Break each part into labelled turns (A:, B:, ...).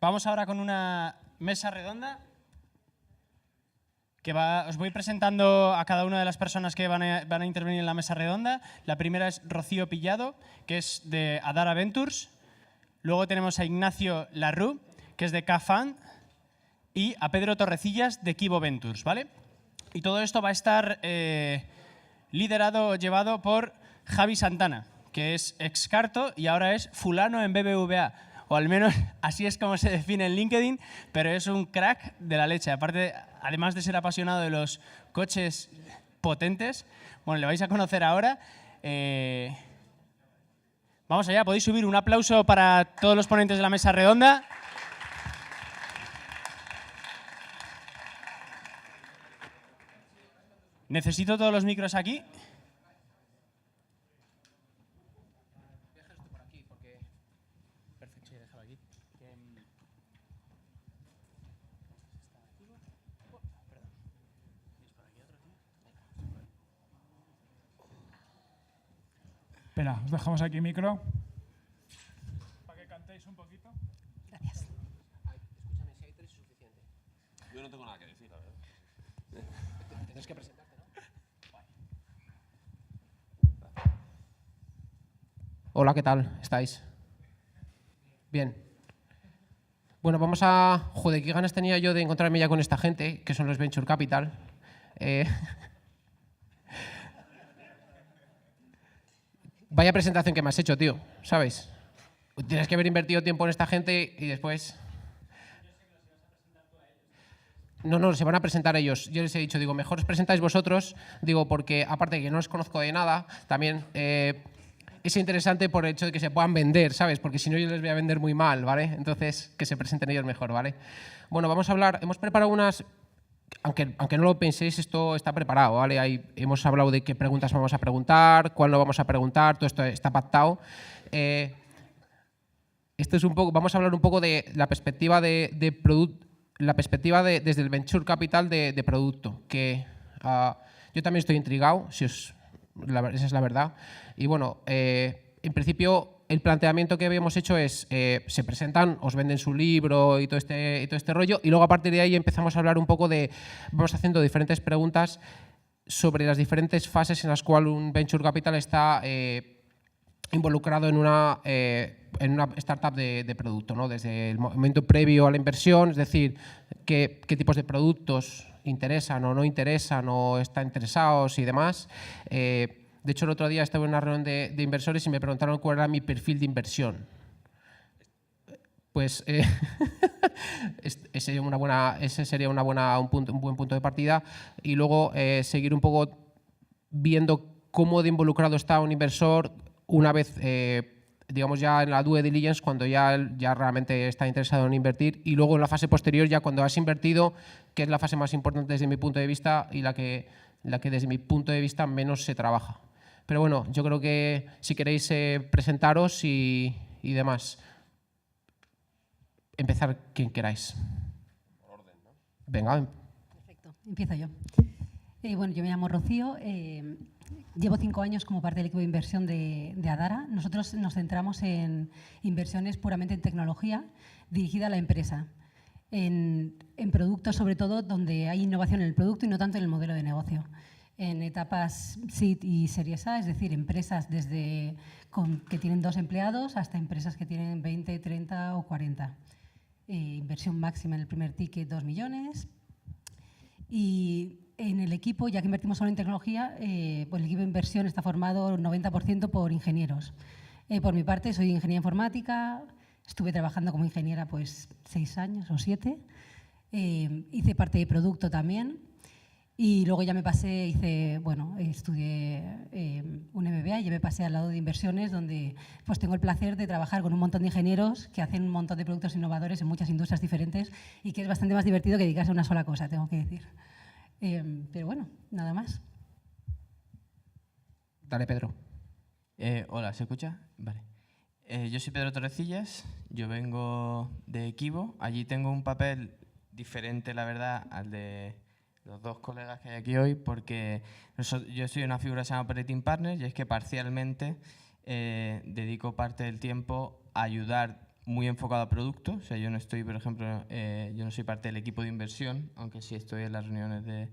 A: Vamos ahora con una mesa redonda que os voy presentando a cada una de las personas que van a intervenir en la mesa redonda. La primera es Rocío Pillado, que es de Adara Ventures. Luego tenemos a Ignacio Larru, que es de K-Fund, y a Pedro Torrecillas, de Kibo Ventures, ¿vale? Y todo esto va a estar liderado o llevado por Javi Santana, que es excarto y ahora es fulano en BBVA. O al menos así es como se define en LinkedIn, pero es un crack de la leche. Aparte, además de ser apasionado de los coches potentes, bueno, le vais a conocer ahora. Vamos allá, podéis subir un aplauso para todos los ponentes de la mesa redonda. Necesito todos los micros aquí.
B: Espera, os dejamos aquí micro para que cantéis un poquito.
C: Gracias.
D: Escúchame, si hay tres es suficiente.
E: Yo no tengo nada que decir, la verdad.
D: Tienes que presentarte, ¿no? Hola, ¿qué tal? ¿Estáis? Bien. Bueno, vamos a... Joder, qué ganas tenía yo de encontrarme ya con esta gente, que son los Venture Capital. Vaya presentación que me has hecho, tío, ¿sabes? Tienes que haber invertido tiempo en esta gente y después... No, se van a presentar ellos. Yo les he dicho, digo, mejor os presentáis vosotros, digo, porque aparte de que no os conozco de nada, también es interesante por el hecho de que se puedan vender, ¿sabes? Porque si no yo les voy a vender muy mal, ¿vale? Entonces, que se presenten ellos mejor, ¿vale? Bueno, vamos a hablar, hemos preparado unas... Aunque no lo penséis, esto está preparado, ¿vale? Hemos hablado de qué preguntas vamos a preguntar, cuándo vamos a preguntar, todo esto está pactado. Esto es un poco, vamos a hablar un poco de la perspectiva de producto, la perspectiva desde el Venture Capital de producto, que yo también estoy intrigado, esa es la verdad. Y bueno, en principio el planteamiento que habíamos hecho es, se presentan, os venden su libro y todo este rollo, y luego a partir de ahí empezamos a hablar un poco vamos haciendo diferentes preguntas sobre las diferentes fases en las cuales un Venture Capital está involucrado en una startup de producto, ¿no? Desde el momento previo a la inversión, es decir, qué tipos de productos interesan o no interesan o están interesados y demás. De hecho, el otro día estaba en una reunión de inversores y me preguntaron cuál era mi perfil de inversión. Pues ese sería un buen punto de partida. Y luego seguir un poco viendo cómo de involucrado está un inversor una vez, digamos, ya en la due diligence, cuando ya realmente está interesado en invertir, y luego en la fase posterior, ya cuando has invertido, que es la fase más importante desde mi punto de vista y la que desde mi punto de vista menos se trabaja. Pero bueno, yo creo que si queréis presentaros y demás, empezar quien queráis.
E: Por orden, ¿no?
D: Venga.
C: Perfecto, empiezo yo. Bueno, yo me llamo Rocío, llevo 5 años como parte del equipo de inversión de Adara. Nosotros nos centramos en inversiones puramente en tecnología dirigida a la empresa, en productos sobre todo donde hay innovación en el producto y no tanto en el modelo de negocio. En etapas Seed y Series A, es decir, empresas desde que tienen 2 empleados hasta empresas que tienen 20, 30 o 40. Inversión máxima en el primer ticket, 2 millones. Y en el equipo, ya que invertimos solo en tecnología, pues el equipo de inversión está formado 90% por ingenieros. Por mi parte, soy ingeniera informática, estuve trabajando como ingeniera pues 6 años o 7. Hice parte de producto también. Y luego ya me pasé, estudié un MBA y ya me pasé al lado de inversiones, donde pues tengo el placer de trabajar con un montón de ingenieros que hacen un montón de productos innovadores en muchas industrias diferentes y que es bastante más divertido que dedicarse a una sola cosa, tengo que decir. Pero bueno, nada más.
D: Dale, Pedro.
F: Hola, ¿se escucha? Vale. Yo soy Pedro Torrecillas, yo vengo de Kibo. Allí tengo un papel diferente, la verdad, al de los 2 colegas que hay aquí hoy, porque yo soy una figura que se llama Operating Partner, y es que parcialmente dedico parte del tiempo a ayudar muy enfocado a producto. O sea, yo no estoy, por ejemplo, yo no soy parte del equipo de inversión, aunque sí estoy en las reuniones de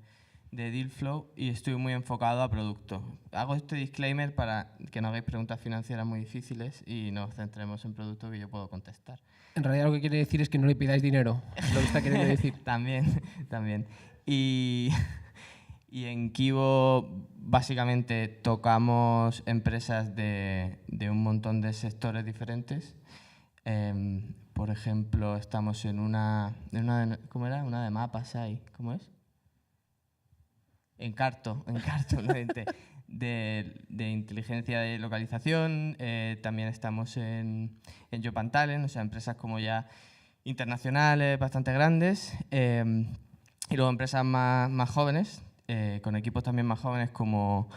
F: Dealflow, y estoy muy enfocado a producto. Hago este disclaimer para que no hagáis preguntas financieras muy difíciles y nos centremos en producto que yo puedo contestar.
D: En realidad lo que quiere decir es que no le pidáis dinero, es lo que está queriendo decir.
F: También. Y en Kivo básicamente tocamos empresas de un montón de sectores diferentes. Por ejemplo, estamos en una ¿cómo era? Una de mapas ahí. ¿Cómo es? Encarto, de inteligencia de localización. También estamos en Jopan Talent, o sea, empresas como ya internacionales, bastante grandes. Y luego empresas más jóvenes, con equipos también más jóvenes como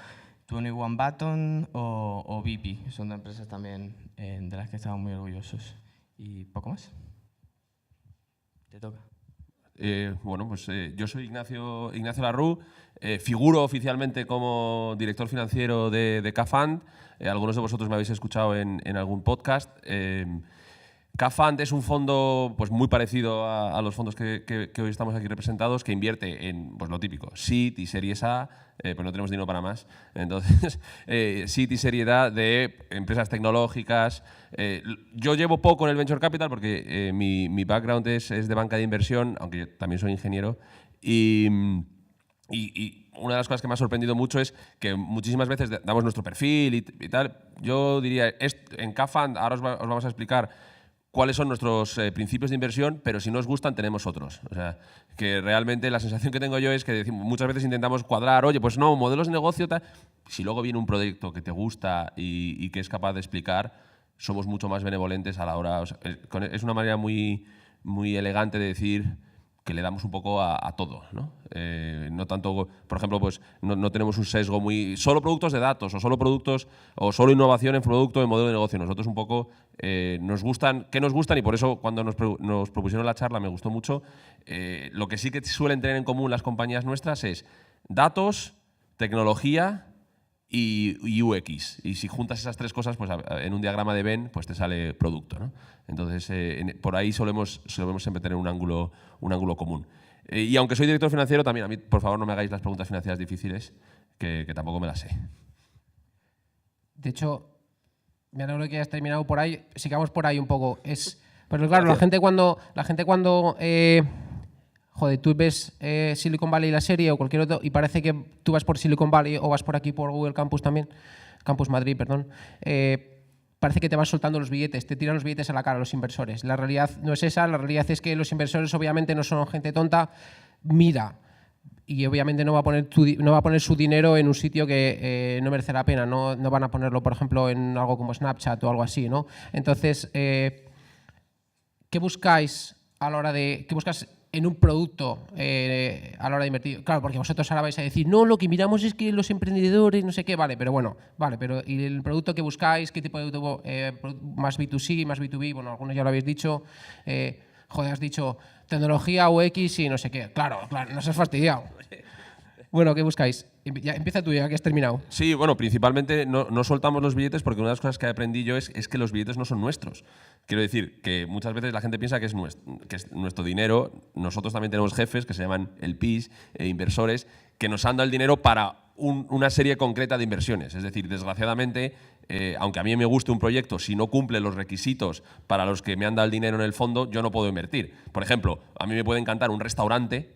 F: 21 Button o VP. Son dos empresas también de las que estamos muy orgullosos. Y poco más. Te toca.
E: Bueno, pues yo soy Ignacio Larrú, figuro oficialmente como director financiero de K-Fund. Algunos de vosotros me habéis escuchado en algún podcast. K-Fund es un fondo pues, muy parecido a los fondos que hoy estamos aquí representados, que invierte en pues, lo típico, Seed y Series A, pues no tenemos dinero para más. Entonces, Seed y Serie A de empresas tecnológicas. Yo llevo poco en el Venture Capital porque mi background es de banca de inversión, aunque yo también soy ingeniero. Y una de las cosas que me ha sorprendido mucho es que muchísimas veces damos nuestro perfil y tal. Yo diría, en K-Fund ahora os vamos a explicar cuáles son nuestros principios de inversión, pero si no os gustan tenemos otros. O sea, que realmente la sensación que tengo yo es que muchas veces intentamos cuadrar, oye, pues no, modelos de negocio, tal. Si luego viene un proyecto que te gusta y que es capaz de explicar, somos mucho más benevolentes a la hora. O sea, es una manera muy, muy elegante de decir que le damos un poco a todo, ¿no? No tanto, por ejemplo, pues no tenemos un sesgo muy solo productos de datos o solo productos o solo innovación en producto en modelo de negocio. Nosotros un poco nos gustan y por eso cuando nos propusieron la charla me gustó mucho. Lo que sí que suelen tener en común las compañías nuestras es datos, tecnología y UX. Y si juntas esas tres cosas, pues en un diagrama de Venn pues te sale producto, ¿no? Entonces, por ahí solemos siempre tener un ángulo común. Y aunque soy director financiero, también a mí, por favor, no me hagáis las preguntas financieras difíciles, que tampoco me las sé.
D: De hecho, me alegro que hayas terminado por ahí. Sigamos por ahí un poco. Pero claro, la gente cuando joder, tú ves Silicon Valley la serie o cualquier otro y parece que tú vas por Silicon Valley o vas por aquí por Google Campus también, Campus Madrid, perdón, parece que te van soltando los billetes, te tiran los billetes a la cara los inversores. La realidad no es esa, la realidad es que los inversores obviamente no son gente tonta, mira, y obviamente no va a poner su dinero en un sitio que no merece la pena, no van a ponerlo, por ejemplo, en algo como Snapchat o algo así, ¿no? Entonces, ¿qué buscáis a la hora de... ¿Qué buscas en un producto a la hora de invertir? Claro, porque vosotros ahora vais a decir, no, lo que miramos es que los emprendedores, no sé qué, vale, pero bueno, vale, pero ¿y el producto que buscáis? ¿Qué tipo de producto? ¿Más B2C, más B2B? Bueno, algunos ya lo habéis dicho. Joder, has dicho tecnología, UX y no sé qué. Claro, no se has fastidiado. Bueno, ¿qué buscáis? Ya, empieza tú, ya que has terminado.
E: Sí, bueno, principalmente no soltamos los billetes porque una de las cosas que aprendí yo es que los billetes no son nuestros. Quiero decir que muchas veces la gente piensa que es nuestro dinero. Nosotros también tenemos jefes que se llaman LPs, inversores, que nos han dado el dinero para una serie concreta de inversiones. Es decir, desgraciadamente, aunque a mí me guste un proyecto, si no cumple los requisitos para los que me han dado el dinero en el fondo, yo no puedo invertir. Por ejemplo, a mí me puede encantar un restaurante,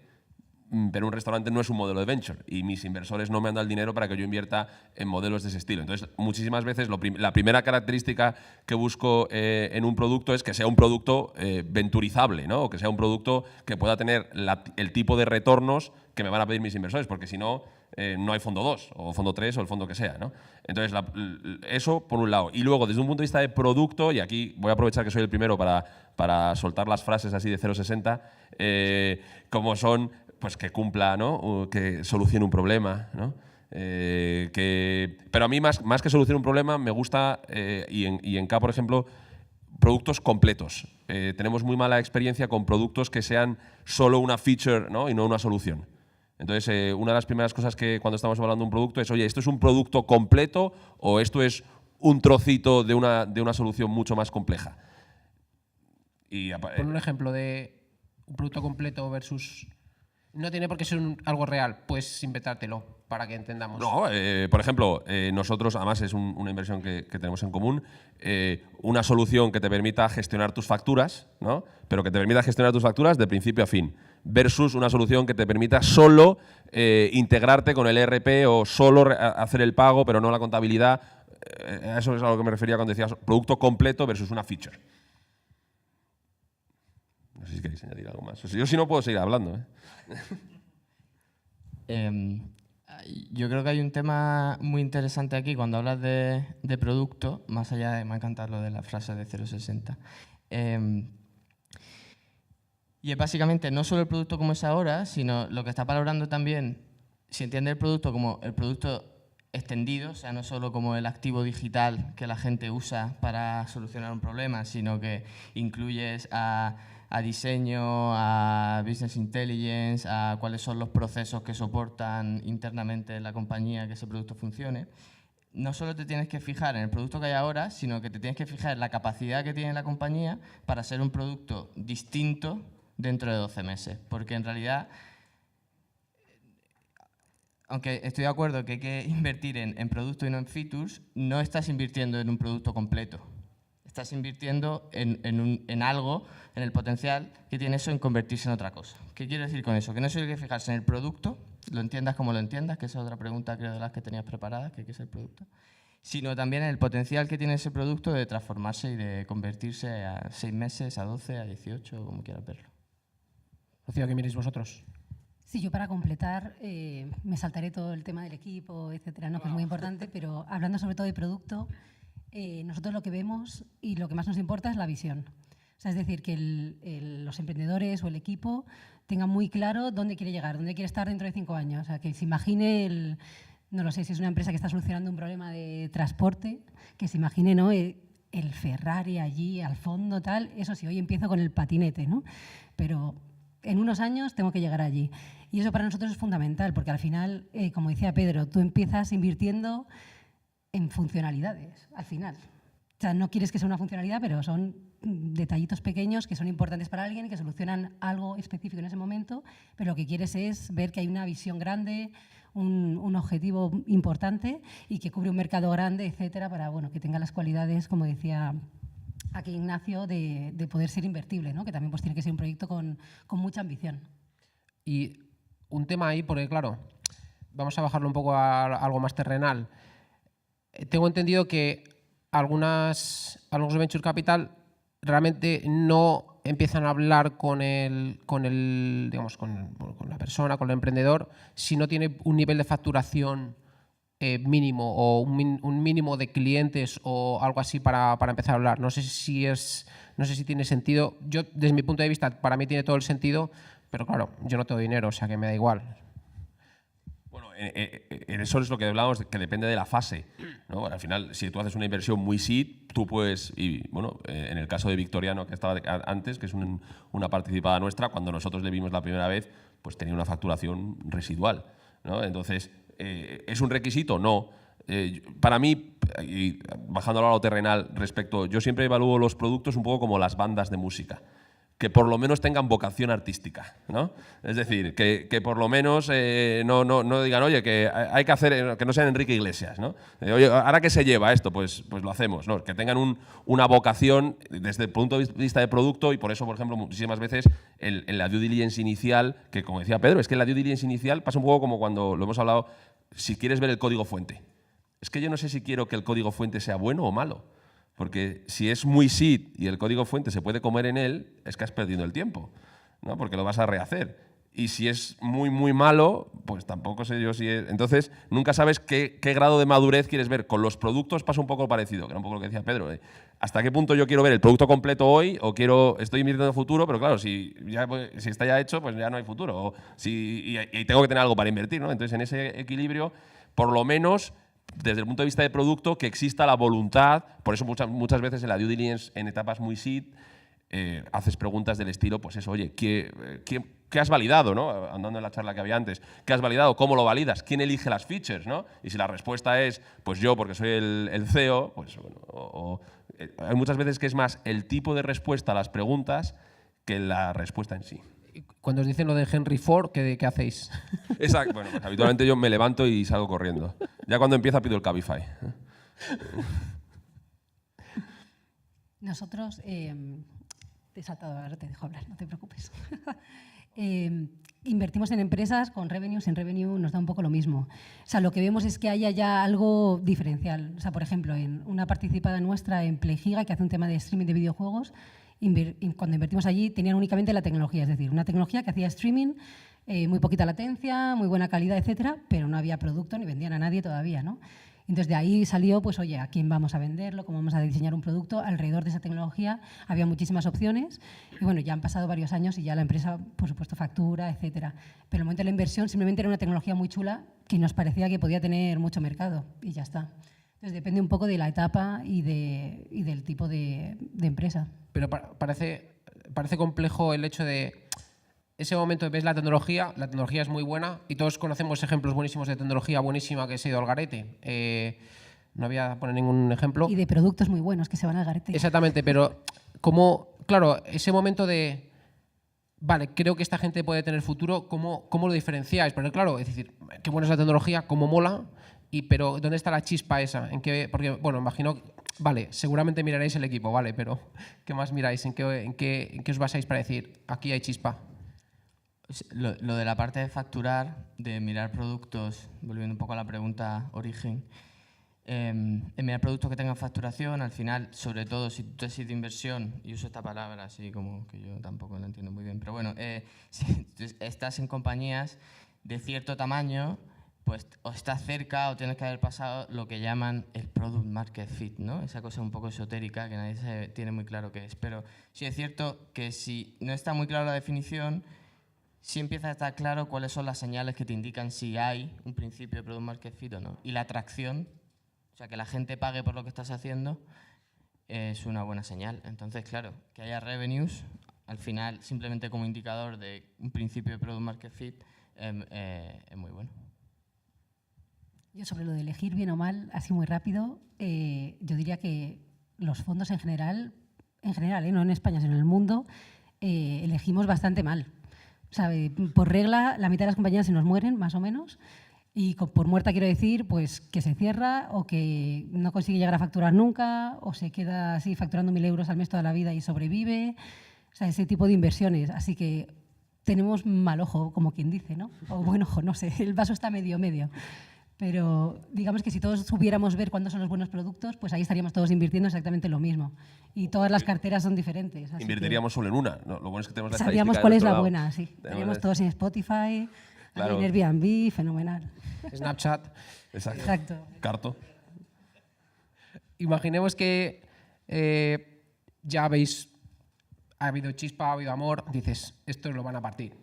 E: pero un restaurante no es un modelo de venture y mis inversores no me han dado el dinero para que yo invierta en modelos de ese estilo. Entonces, muchísimas veces la primera característica que busco en un producto es que sea un producto venturizable, ¿no? O que sea un producto que pueda tener el tipo de retornos que me van a pedir mis inversores, porque si no, no hay fondo 2 o fondo 3 o el fondo que sea, ¿no? Entonces, eso por un lado. Y luego, desde un punto de vista de producto, y aquí voy a aprovechar que soy el primero para soltar las frases así de 0,60, como son pues que cumpla, ¿no? Que solucione un problema, ¿no? Pero a mí más que solucionar un problema me gusta, y en K, por ejemplo, productos completos. Tenemos muy mala experiencia con productos que sean solo una feature, ¿no? Y no una solución. Entonces, una de las primeras cosas que cuando estamos hablando de un producto es, oye, ¿esto es un producto completo o esto es un trocito de una solución mucho más compleja?
D: Pon un ejemplo de un producto completo versus... No tiene por qué ser algo real, puedes inventártelo para que entendamos.
E: No, por ejemplo, nosotros, además es una inversión que tenemos en común, una solución que te permita gestionar tus facturas, ¿no? Pero que te permita gestionar tus facturas de principio a fin, versus una solución que te permita solo integrarte con el ERP o solo hacer el pago, pero no la contabilidad. A eso es a lo que me refería cuando decías producto completo versus una feature. No sé si queréis añadir algo más. Yo si no puedo seguir hablando.
F: Yo creo que hay un tema muy interesante aquí cuando hablas de producto, más allá de, me ha encantado lo de la frase de 060. Y es básicamente no solo el producto como es ahora, sino lo que está valorando también, si entiende el producto como el producto extendido, o sea, no solo como el activo digital que la gente usa para solucionar un problema, sino que incluyes a diseño, a business intelligence, a cuáles son los procesos que soportan internamente en la compañía que ese producto funcione. No solo te tienes que fijar en el producto que hay ahora, sino que te tienes que fijar en la capacidad que tiene la compañía para ser un producto distinto dentro de 12 meses. Porque en realidad, aunque estoy de acuerdo que hay que invertir en producto y no en features, no estás invirtiendo en un producto completo. Estás invirtiendo en algo, en el potencial que tiene eso en convertirse en otra cosa. ¿Qué quiero decir con eso? Que no solo hay que fijarse en el producto, lo entiendas como lo entiendas, que esa es otra pregunta creo de las que tenías preparadas, que qué es el producto, sino también en el potencial que tiene ese producto de transformarse y de convertirse a 6 meses, a 12, a 18, como quieras verlo.
D: Rocío, ¿qué miréis vosotros?
C: Sí, yo para completar me saltaré todo el tema del equipo, etcétera, ¿no? Que es muy importante, pero hablando sobre todo de producto, nosotros lo que vemos y lo que más nos importa es la visión. O sea, es decir, que los emprendedores o el equipo tengan muy claro dónde quiere llegar, dónde quiere estar dentro de 5 años. O sea, que se imagine, no lo sé, si es una empresa que está solucionando un problema de transporte, que se imagine, ¿no?, el Ferrari allí al fondo, tal. Eso sí, hoy empiezo con el patinete, ¿no? Pero en unos años tengo que llegar allí. Y eso para nosotros es fundamental, porque al final, como decía Pedro, tú empiezas invirtiendo en funcionalidades, al final. O sea, no quieres que sea una funcionalidad, pero son detallitos pequeños que son importantes para alguien y que solucionan algo específico en ese momento, pero lo que quieres es ver que hay una visión grande, un objetivo importante y que cubre un mercado grande, etcétera, para, bueno, que tenga las cualidades, como decía aquí Ignacio, de poder ser invertible, ¿no? Que también pues tiene que ser un proyecto con mucha ambición.
D: Y un tema ahí, porque claro, vamos a bajarlo un poco a algo más terrenal. Tengo entendido que algunos venture capital realmente no empiezan a hablar con la persona, con el emprendedor, si no tiene un nivel de facturación mínimo o un mínimo de clientes o algo así para empezar a hablar. No sé si tiene sentido. Yo, desde mi punto de vista, para mí tiene todo el sentido, pero claro, yo no tengo dinero, o sea que me da igual.
E: Bueno, en eso es lo que hablábamos, que depende de la fase, ¿no? Al final, si tú haces una inversión muy seed, tú puedes, y bueno, en el caso de Victoriano, que estaba antes, que es una participada nuestra, cuando nosotros le vimos la primera vez, pues tenía una facturación residual, ¿no? Entonces, ¿es un requisito? No. Para mí, y bajándolo a lo terrenal respecto, yo siempre evalúo los productos un poco como las bandas de música, que por lo menos tengan vocación artística, ¿no? Es decir, que por lo menos no digan, oye, que hay que hacer, que no sean Enrique Iglesias, ¿no? Oye, ¿ahora qué se lleva esto? Pues lo hacemos, ¿no? Que tengan una vocación desde el punto de vista de producto, y por eso, por ejemplo, muchísimas veces en la due diligence inicial, que como decía Pedro, es que en la due diligence inicial pasa un poco como cuando lo hemos hablado, si quieres ver el código fuente. Es que yo no sé si quiero que el código fuente sea bueno o malo. Porque si es muy seed y el código fuente se puede comer en él, es que has perdido el tiempo, ¿no? Porque lo vas a rehacer. Y si es muy, muy malo, pues tampoco sé yo si es... Entonces, nunca sabes qué grado de madurez quieres ver. Con los productos pasa un poco parecido, que era un poco lo que decía Pedro. ¿Hasta qué punto yo quiero ver el producto completo hoy o estoy invirtiendo en el futuro? Pero claro, si está ya hecho, pues ya no hay futuro. Y tengo que tener algo para invertir, ¿no? Entonces, en ese equilibrio, por lo menos, desde el punto de vista de producto, que exista la voluntad. Por eso muchas veces en la due diligence, en etapas muy seed, haces preguntas del estilo, pues eso, oye, ¿qué has validado, ¿no? Andando en la charla que había antes, ¿qué has validado? ¿Cómo lo validas? ¿Quién elige las features, ¿no? Y si la respuesta es, pues yo, porque soy el CEO, pues bueno, hay muchas veces que es más el tipo de respuesta a las preguntas que la respuesta en sí.
D: Cuando os dicen lo de Henry Ford, ¿qué hacéis?
E: Exacto. Bueno, pues habitualmente yo me levanto y salgo corriendo. Ya cuando empieza pido el Cabify.
C: Nosotros, te he saltado, ahora te dejo hablar, no te preocupes. Invertimos en empresas con revenue, sin revenue nos da un poco lo mismo. O sea, lo que vemos es que haya ya algo diferencial. O sea, por ejemplo, en una participada nuestra en Playgiga, que hace un tema de streaming de videojuegos, cuando invertimos allí tenían únicamente la tecnología, es decir, una tecnología que hacía streaming, muy poquita latencia, muy buena calidad, etcétera, pero no había producto ni vendían a nadie todavía, ¿no? Entonces, de ahí salió, pues, oye, ¿a quién vamos a venderlo? ¿Cómo vamos a diseñar un producto? Alrededor de esa tecnología había muchísimas opciones y, bueno, ya han pasado varios años y ya la empresa, por supuesto, factura, etcétera. Pero en el momento de la inversión simplemente era una tecnología muy chula que nos parecía que podía tener mucho mercado y ya está. Entonces, depende un poco de la etapa y del tipo de empresa.
D: Pero parece complejo el hecho de ese momento ves la tecnología es muy buena y todos conocemos ejemplos buenísimos de tecnología buenísima que se ha ido al garete. No voy a poner ningún ejemplo.
C: Y de productos muy buenos que se van al garete.
D: Exactamente, pero como, claro, ese momento de, vale, creo que esta gente puede tener futuro, ¿cómo lo diferenciáis? Porque claro, es decir, qué buena es la tecnología, cómo mola, pero ¿dónde está la chispa esa? Porque, bueno, imagino, vale, seguramente miraréis el equipo, vale, pero ¿qué más miráis? ¿En qué os basáis para decir, aquí hay chispa?
F: Lo de la parte de facturar, de mirar productos, volviendo un poco a la pregunta origen, en mirar productos que tengan facturación, al final, sobre todo si tú has sido de inversión, y uso esta palabra así como que yo tampoco la entiendo muy bien, pero bueno, si estás en compañías de cierto tamaño, pues o estás cerca o tienes que haber pasado lo que llaman el product market fit, ¿no? Esa cosa un poco esotérica que nadie tiene muy claro qué es. Pero sí es cierto que si no está muy clara la definición, sí empieza a estar claro cuáles son las señales que te indican si hay un principio de product market fit o no. Y la atracción, o sea, que la gente pague por lo que estás haciendo, es una buena señal. Entonces, claro, que haya revenues, al final, simplemente como indicador de un principio de product market fit, es muy bueno.
C: Yo sobre lo de elegir bien o mal, así muy rápido, yo diría que los fondos en general, no en España, sino en el mundo, elegimos bastante mal. O sea, por regla, la mitad de las compañías se nos mueren, más o menos, y por muerta quiero decir pues que se cierra o que no consigue llegar a facturar nunca o se queda así facturando 1.000 euros al mes toda la vida y sobrevive. O sea, ese tipo de inversiones. Así que tenemos mal ojo, como quien dice, ¿no? O buen ojo, no sé, el vaso está medio. Pero digamos que si todos supiéramos ver cuándo son los buenos productos, pues ahí estaríamos todos invirtiendo exactamente lo mismo. Y todas las carteras son diferentes.
E: Invertiríamos solo en una. ¿No? Lo bueno es que tenemos la
C: sabríamos
E: estadística
C: cuál
E: del
C: es
E: otro
C: la
E: lado.
C: buena, sí. Estaríamos todos en Spotify,
E: Claro.
C: en Airbnb, fenomenal.
D: Snapchat.
E: Exacto. Carto.
D: Imaginemos que ya ha habido chispa, ha habido amor, dices, estos lo van a partir.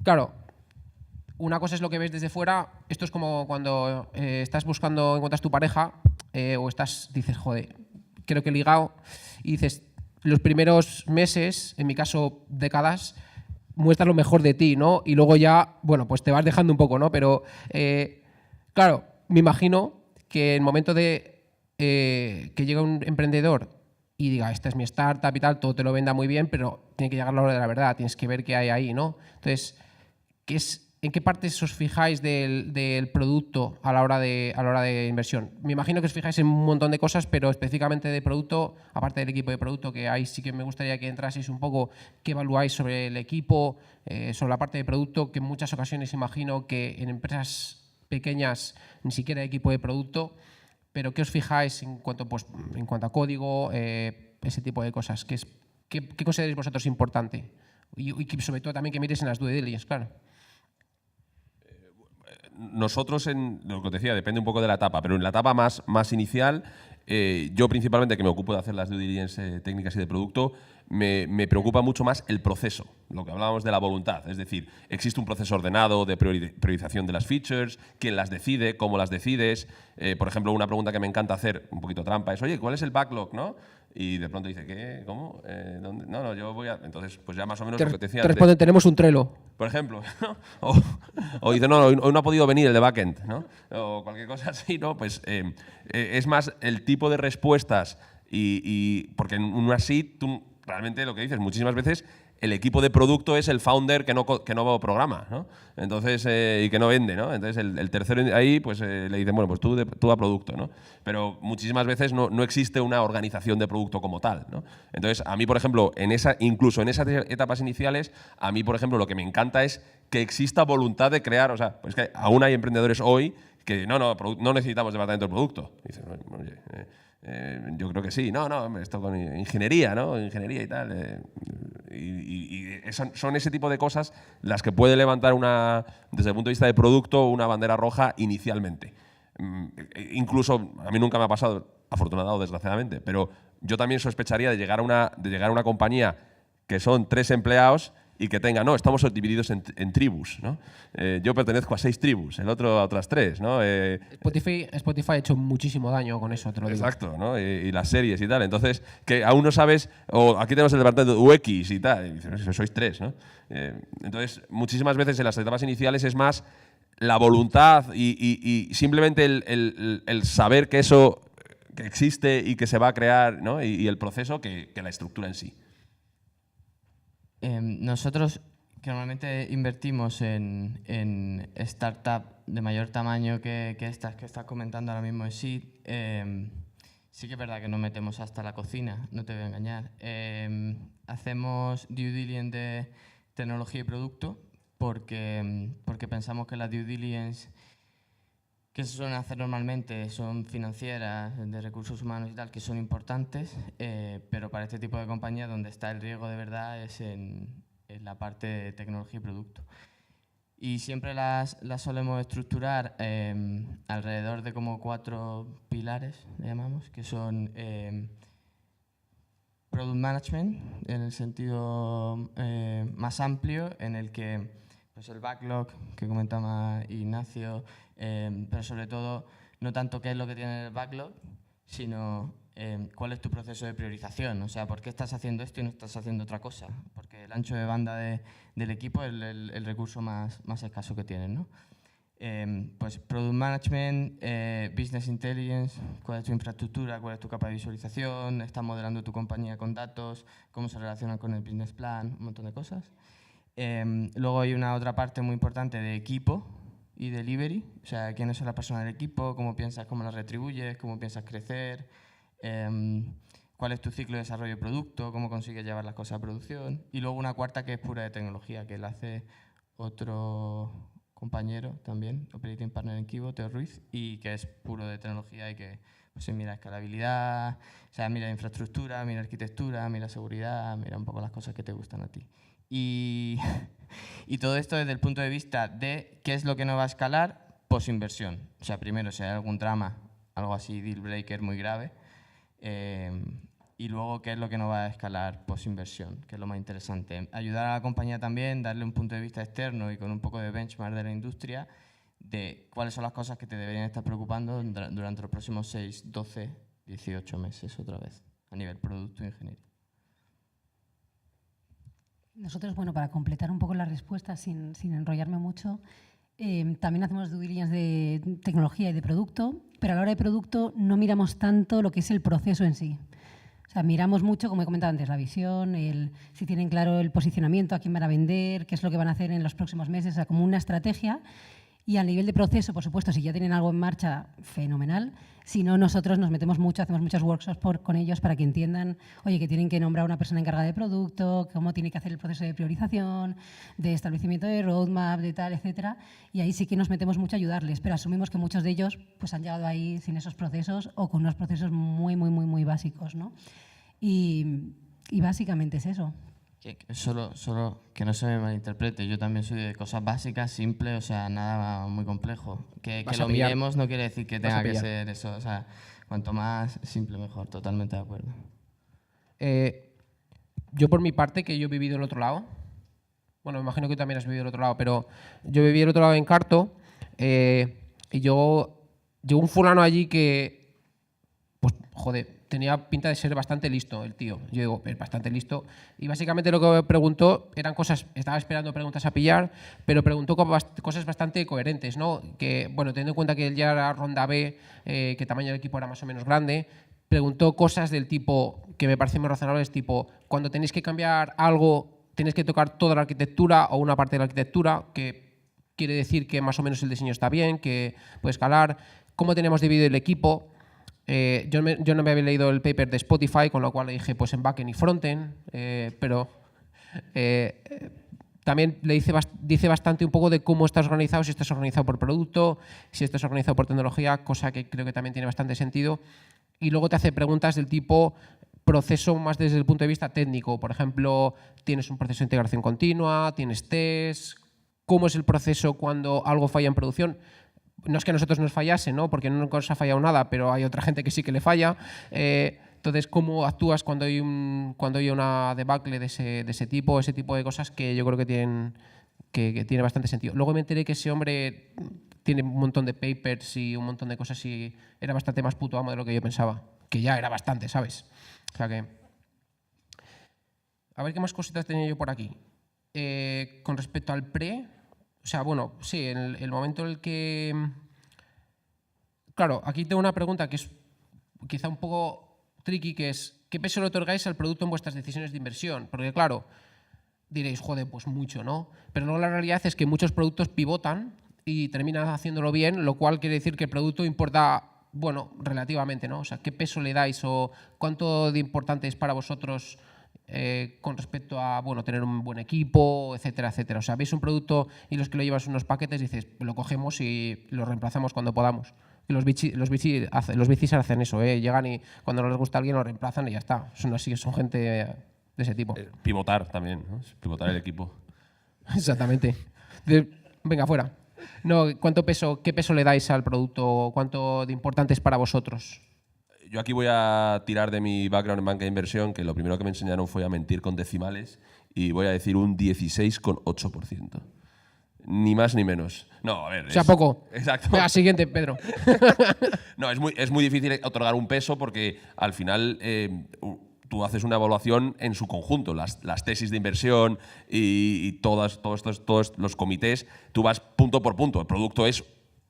D: Claro, una cosa es lo que ves desde fuera, esto es como cuando estás buscando, encuentras tu pareja o dices, joder, creo que he ligado, y dices, los primeros meses, en mi caso décadas, muestras lo mejor de ti, ¿no? Y luego ya, bueno, pues te vas dejando un poco, ¿no? Pero, claro, me imagino que en el momento de que llega un emprendedor y diga, esta es mi startup y tal, todo te lo venda muy bien, pero tiene que llegar la hora de la verdad, tienes que ver qué hay ahí, ¿no? Entonces, ¿en qué partes os fijáis del producto a la hora de inversión? Me imagino que os fijáis en un montón de cosas, pero específicamente de producto, aparte del equipo de producto, que ahí sí que me gustaría que entraseis un poco, qué evaluáis sobre el equipo, sobre la parte de producto, que en muchas ocasiones imagino que en empresas pequeñas ni siquiera hay equipo de producto, pero ¿qué os fijáis en cuanto a código, ese tipo de cosas? ¿Qué consideráis vosotros importante? Y sobre todo también que miréis en las due diligence, claro.
E: Nosotros, en lo que te decía, depende un poco de la etapa, pero en la etapa más inicial, yo principalmente, que me ocupo de hacer las due diligence técnicas y de producto, me preocupa mucho más el proceso, lo que hablábamos de la voluntad. Es decir, existe un proceso ordenado de priorización de las features, quién las decide, cómo las decides. Por ejemplo, una pregunta que me encanta hacer, un poquito trampa, es, oye, ¿cuál es el backlog, ¿no? y de pronto dice, ¿qué? ¿Cómo? ¿Dónde? No, yo voy a... Entonces, pues ya más o menos
D: Te,
E: lo que te decía
D: te
E: antes.
D: responden, tenemos un Trello.
E: Por ejemplo, ¿no? o dice, no, hoy no ha podido venir el de backend, ¿no? O cualquier cosa así, ¿no? Pues es más el tipo de respuestas porque en una seed, tú realmente lo que dices, muchísimas veces el equipo de producto es el founder que no programa, ¿no? Entonces, y que no vende, ¿no? Entonces el tercero ahí pues le dicen, bueno, pues tú a producto, ¿no? Pero muchísimas veces no existe una organización de producto como tal, ¿no? Entonces, a mí, por ejemplo, incluso en esas etapas iniciales, a mí, por ejemplo, lo que me encanta es que exista voluntad de crear, o sea, pues que aún hay emprendedores hoy que no necesitamos departamento de producto. Dicen, oye, yo creo que sí. No, esto con ingeniería, ¿no? Ingeniería y tal. Son ese tipo de cosas las que puede levantar desde el punto de vista de producto una bandera roja inicialmente. Incluso, a mí nunca me ha pasado, afortunado o desgraciadamente, pero yo también sospecharía de llegar a una compañía que son 3 empleados y que tenga, no, estamos divididos en tribus, ¿no? Yo pertenezco a 6 tribus, el otro a otras 3, ¿no?
D: Spotify ha hecho muchísimo daño con eso, te lo digo.
E: Exacto, ¿no? Y las series y tal. Entonces, que aún no sabes, o aquí tenemos el departamento de UX y tal, y dices, sois 3, ¿no? Entonces, muchísimas veces en las etapas iniciales es más la voluntad y simplemente el saber que eso que existe y que se va a crear, ¿no? Y el proceso que la estructura en sí.
F: Nosotros que normalmente invertimos en startup de mayor tamaño que estas que estás comentando ahora mismo en Seed, sí que es verdad que nos metemos hasta la cocina, no te voy a engañar. Hacemos due diligence de tecnología y producto porque pensamos que las due diligence que se suelen hacer normalmente son financieras, de recursos humanos y tal, que son importantes, pero para este tipo de compañías donde está el riesgo de verdad es en la parte de tecnología y producto. Y siempre las solemos estructurar alrededor de como 4 pilares, le llamamos, que son Product Management, en el sentido más amplio, en el que pues el backlog que comentaba Ignacio, pero sobre todo no tanto qué es lo que tiene el backlog, sino cuál es tu proceso de priorización. O sea, ¿por qué estás haciendo esto y no estás haciendo otra cosa? Porque el ancho de banda del equipo es el recurso más escaso que tienes, ¿no? Pues Product Management, Business Intelligence, cuál es tu infraestructura, cuál es tu capa de visualización, estás modelando tu compañía con datos, cómo se relacionan con el business plan, un montón de cosas. Luego hay una otra parte muy importante de equipo y delivery, o sea, quiénes son las personas del equipo, cómo piensas, cómo las retribuyes, cómo piensas crecer, cuál es tu ciclo de desarrollo de producto, cómo consigues llevar las cosas a producción. Y luego una cuarta que es pura de tecnología, que la hace otro compañero también, Operating Partner en Kibo, Teo Ruiz, y que es puro de tecnología y que pues, mira escalabilidad, o sea, mira infraestructura, mira arquitectura, mira seguridad, mira un poco las cosas que te gustan a ti. Y todo esto desde el punto de vista de qué es lo que no va a escalar post-inversión. O sea, primero, si hay algún drama, algo así, deal breaker muy grave, y luego qué es lo que no va a escalar post-inversión, que es lo más interesante. Ayudar a la compañía también, darle un punto de vista externo y con un poco de benchmark de la industria de cuáles son las cosas que te deberían estar preocupando durante los próximos 6, 12, 18 meses otra vez, a nivel producto e ingeniería.
C: Nosotros, bueno, para completar un poco la respuesta sin enrollarme mucho, también hacemos due diligence de tecnología y de producto, pero a la hora de producto no miramos tanto lo que es el proceso en sí. O sea, miramos mucho, como he comentado antes, la visión, si tienen claro el posicionamiento, a quién van a vender, qué es lo que van a hacer en los próximos meses, o sea, como una estrategia. Y a nivel de proceso, por supuesto, si ya tienen algo en marcha, fenomenal. Si no, nosotros nos metemos mucho, hacemos muchos workshops con ellos para que entiendan, oye, que tienen que nombrar una persona encargada de producto, cómo tiene que hacer el proceso de priorización, de establecimiento de roadmap, de tal, etcétera. Y ahí sí que nos metemos mucho a ayudarles, pero asumimos que muchos de ellos pues, han llegado ahí sin esos procesos o con unos procesos muy básicos, ¿no? Y básicamente es eso.
F: Solo que no se me malinterprete, yo también soy de cosas básicas, simples, o sea, nada muy complejo. Que lo miremos no quiere decir que tenga que ser eso, o sea, cuanto más simple mejor, totalmente de acuerdo.
D: Yo por mi parte, que yo he vivido el otro lado, bueno, me imagino que tú también has vivido el otro lado, pero yo viví el otro lado en Carto y llegó un fulano allí que, pues, joder, tenía pinta de ser bastante listo el tío. Yo digo, es bastante listo. Y básicamente lo que me preguntó eran cosas, estaba esperando preguntas a pillar, pero preguntó cosas bastante coherentes, ¿no? Que, bueno, teniendo en cuenta que él ya era ronda B, que el tamaño del equipo era más o menos grande, preguntó cosas del tipo, que me parecen muy razonables, tipo, cuando tenéis que cambiar algo, tenéis que tocar toda la arquitectura o una parte de la arquitectura, que quiere decir que más o menos el diseño está bien, que puede escalar, cómo tenemos dividido el equipo. Yo no me había leído el paper de Spotify, con lo cual le dije pues en backend y frontend, pero también le dice bastante un poco de cómo estás organizado, si estás organizado por producto, si estás organizado por tecnología, cosa que creo que también tiene bastante sentido. Y luego te hace preguntas del tipo proceso más desde el punto de vista técnico. Por ejemplo, tienes un proceso de integración continua, tienes test, cómo es el proceso cuando algo falla en producción. No es que a nosotros nos fallase, ¿no? Porque no nos ha fallado nada, pero hay otra gente que sí que le falla. Entonces, ¿cómo actúas cuando hay una debacle de ese tipo de cosas que yo creo que tiene bastante sentido? Luego me enteré que ese hombre tiene un montón de papers y un montón de cosas y era bastante más puto amo de lo que yo pensaba. Que ya era bastante, ¿sabes? O sea que... A ver qué más cositas tenía yo por aquí. Con respecto al pre... O sea, bueno, sí, en el momento en el que... Claro, aquí tengo una pregunta que es quizá un poco tricky, que es ¿qué peso le otorgáis al producto en vuestras decisiones de inversión? Porque claro, diréis, joder, pues mucho, ¿no? Pero luego la realidad es que muchos productos pivotan y terminan haciéndolo bien, lo cual quiere decir que el producto importa, bueno, relativamente, ¿no? O sea, ¿qué peso le dais o cuánto de importante es para vosotros con respecto a, bueno, tener un buen equipo, etcétera, etcétera? O sea, veis un producto y los que lo llevas unos paquetes dices, lo cogemos y lo reemplazamos cuando podamos. Y los bicis hacen eso, llegan y cuando no les gusta a alguien lo reemplazan y ya está. Son gente de ese tipo.
E: Pivotar también, ¿no? Pivotar el equipo.
D: Exactamente. Venga, fuera. No, ¿qué peso le dais al producto? ¿Cuánto de importante es para vosotros?
E: Yo aquí voy a tirar de mi background en banca de inversión, que lo primero que me enseñaron fue a mentir con decimales, y voy a decir un 16,8%. Ni más ni menos. No, a ver.
D: O sea, poco.
E: Exacto.
D: Venga, siguiente, Pedro.
E: No, es muy difícil otorgar un peso porque al final tú haces una evaluación en su conjunto. Las tesis de inversión y todos los comités, tú vas punto por punto. El producto es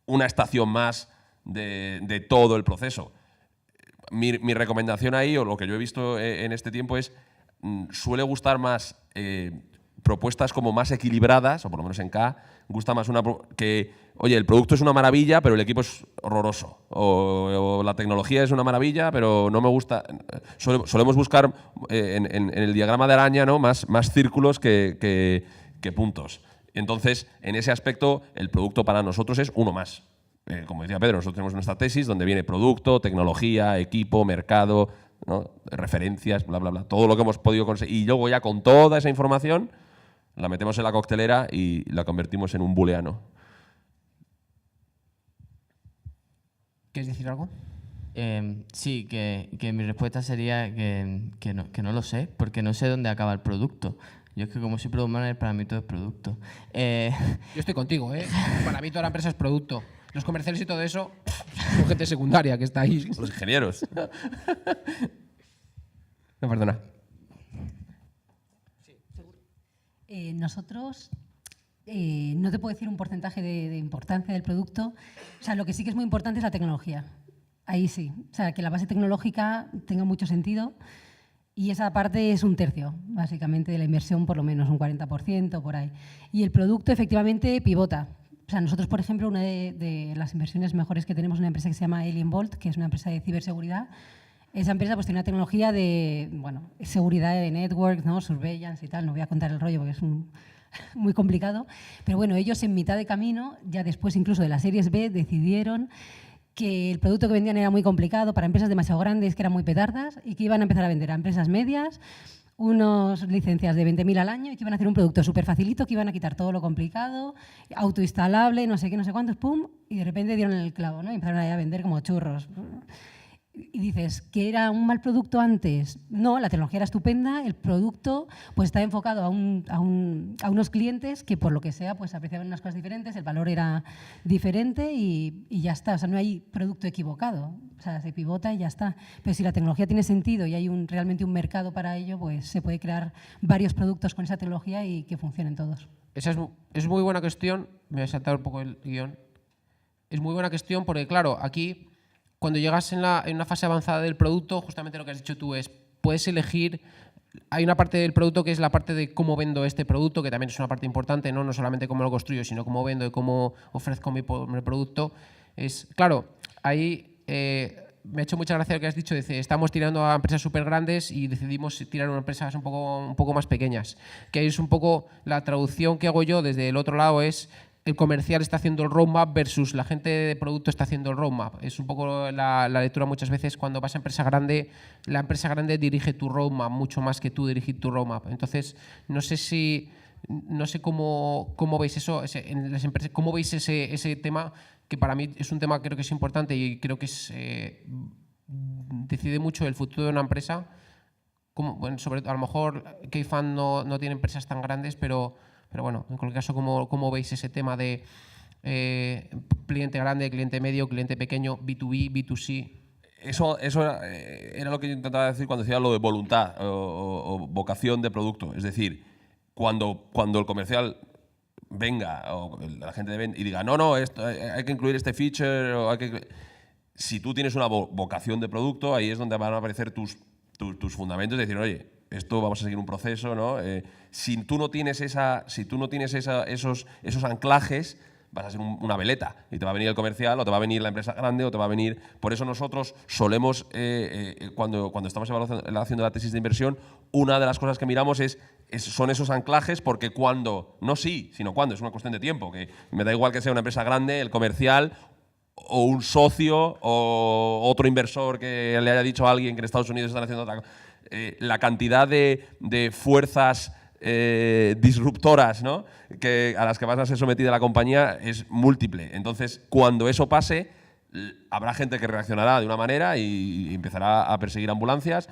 E: una estación más de todo el proceso. Mi recomendación ahí, o lo que yo he visto en este tiempo, es suele gustar más propuestas como más equilibradas, o por lo menos en K, gusta más que, oye, el producto es una maravilla, pero el equipo es horroroso. O la tecnología es una maravilla, pero no me gusta. Solemos buscar en el diagrama de araña, ¿no? más círculos que puntos. Entonces, en ese aspecto, el producto para nosotros es uno más. Como decía Pedro, nosotros tenemos nuestra tesis donde viene producto, tecnología, equipo, mercado, ¿no? Referencias, bla, bla, bla, todo lo que hemos podido conseguir. Y luego ya con toda esa información la metemos en la coctelera y la convertimos en un booleano.
D: ¿Quieres decir algo?
F: Sí, que mi respuesta sería que no lo sé, porque no sé dónde acaba el producto. Yo es que como soy product manager, para mí todo es producto.
D: Yo estoy contigo, ¿eh? Para mí toda la empresa es producto. Los comerciales y todo eso son gente secundaria que está ahí.
E: Los ingenieros.
D: No, perdona.
C: Nosotros, no te puedo decir un porcentaje de importancia del producto. O sea, lo que sí que es muy importante es la tecnología. Ahí sí. O sea, que la base tecnológica tenga mucho sentido. Y esa parte es un tercio, básicamente, de la inversión, por lo menos, un 40% por ahí. Y el producto, efectivamente, pivota. O sea, nosotros, por ejemplo, una de las inversiones mejores que tenemos es una empresa que se llama Alien Bolt, que es una empresa de ciberseguridad. Esa empresa pues, tiene una tecnología de seguridad de network, ¿no? Surveillance y tal. No voy a contar el rollo porque es muy complicado. Pero bueno, ellos en mitad de camino, ya después incluso de las series B, decidieron que el producto que vendían era muy complicado para empresas demasiado grandes, que eran muy petardas, y que iban a empezar a vender a empresas medias unas licencias de 20.000 al año y que iban a hacer un producto súper facilito, que iban a quitar todo lo complicado, autoinstalable, no sé qué, no sé cuántos, pum, y de repente dieron el clavo, ¿no? Y empezaron a vender como churros. y dices, ¿que era un mal producto antes? No, la tecnología era estupenda, el producto pues está enfocado a unos clientes que por lo que sea pues apreciaban unas cosas diferentes, el valor era diferente y ya está. O sea, no hay producto equivocado, o sea, se pivota y ya está. Pero si la tecnología tiene sentido y hay realmente un mercado para ello, pues se puede crear varios productos con esa tecnología y que funcionen todos.
D: Esa es muy buena cuestión. Me voy a saltar un poco el guión. Es muy buena cuestión porque, claro, aquí, cuando llegas en una fase avanzada del producto, justamente lo que has dicho tú es, puedes elegir, hay una parte del producto que es la parte de cómo vendo este producto, que también es una parte importante, no solamente cómo lo construyo, sino cómo vendo y cómo ofrezco mi producto. Claro, ahí me ha hecho mucha gracia lo que has dicho, dice, estamos tirando a empresas súper grandes y decidimos tirar a empresas un poco más pequeñas. Que es un poco la traducción que hago yo desde el otro lado es, el comercial está haciendo el roadmap versus la gente de producto está haciendo el roadmap. Es un poco la lectura muchas veces cuando vas a empresa grande, la empresa grande dirige tu roadmap mucho más que tú dirigir tu roadmap. Entonces, no sé cómo veis eso, en las empresas, cómo veis ese tema, que para mí es un tema que creo que es importante y creo que decide mucho el futuro de una empresa. Bueno, a lo mejor Kfund no tiene empresas tan grandes, pero bueno, en cualquier caso, ¿cómo veis ese tema de cliente grande, cliente medio, cliente pequeño, B2B, B2C?
E: Eso era lo que yo intentaba decir cuando decía lo de voluntad o vocación de producto. Es decir, cuando el comercial venga o la gente de venta y diga, no, esto, hay que incluir este feature, si tú tienes una vocación de producto, ahí es donde van a aparecer tus fundamentos, de decir, oye, esto vamos a seguir un proceso, ¿no? Si tú no tienes esos anclajes, vas a ser una veleta y te va a venir el comercial o te va a venir la empresa grande o te va a venir… Por eso nosotros solemos, cuando estamos haciendo la tesis de inversión, una de las cosas que miramos son esos anclajes, porque sino cuando, es una cuestión de tiempo, que me da igual que sea una empresa grande, el comercial o un socio o otro inversor que le haya dicho a alguien que en Estados Unidos están haciendo otra cosa. La cantidad de fuerzas disruptoras, ¿no?, a las que vas a ser sometida la compañía es múltiple. Entonces, cuando eso pase, habrá gente que reaccionará de una manera y empezará a perseguir ambulancias,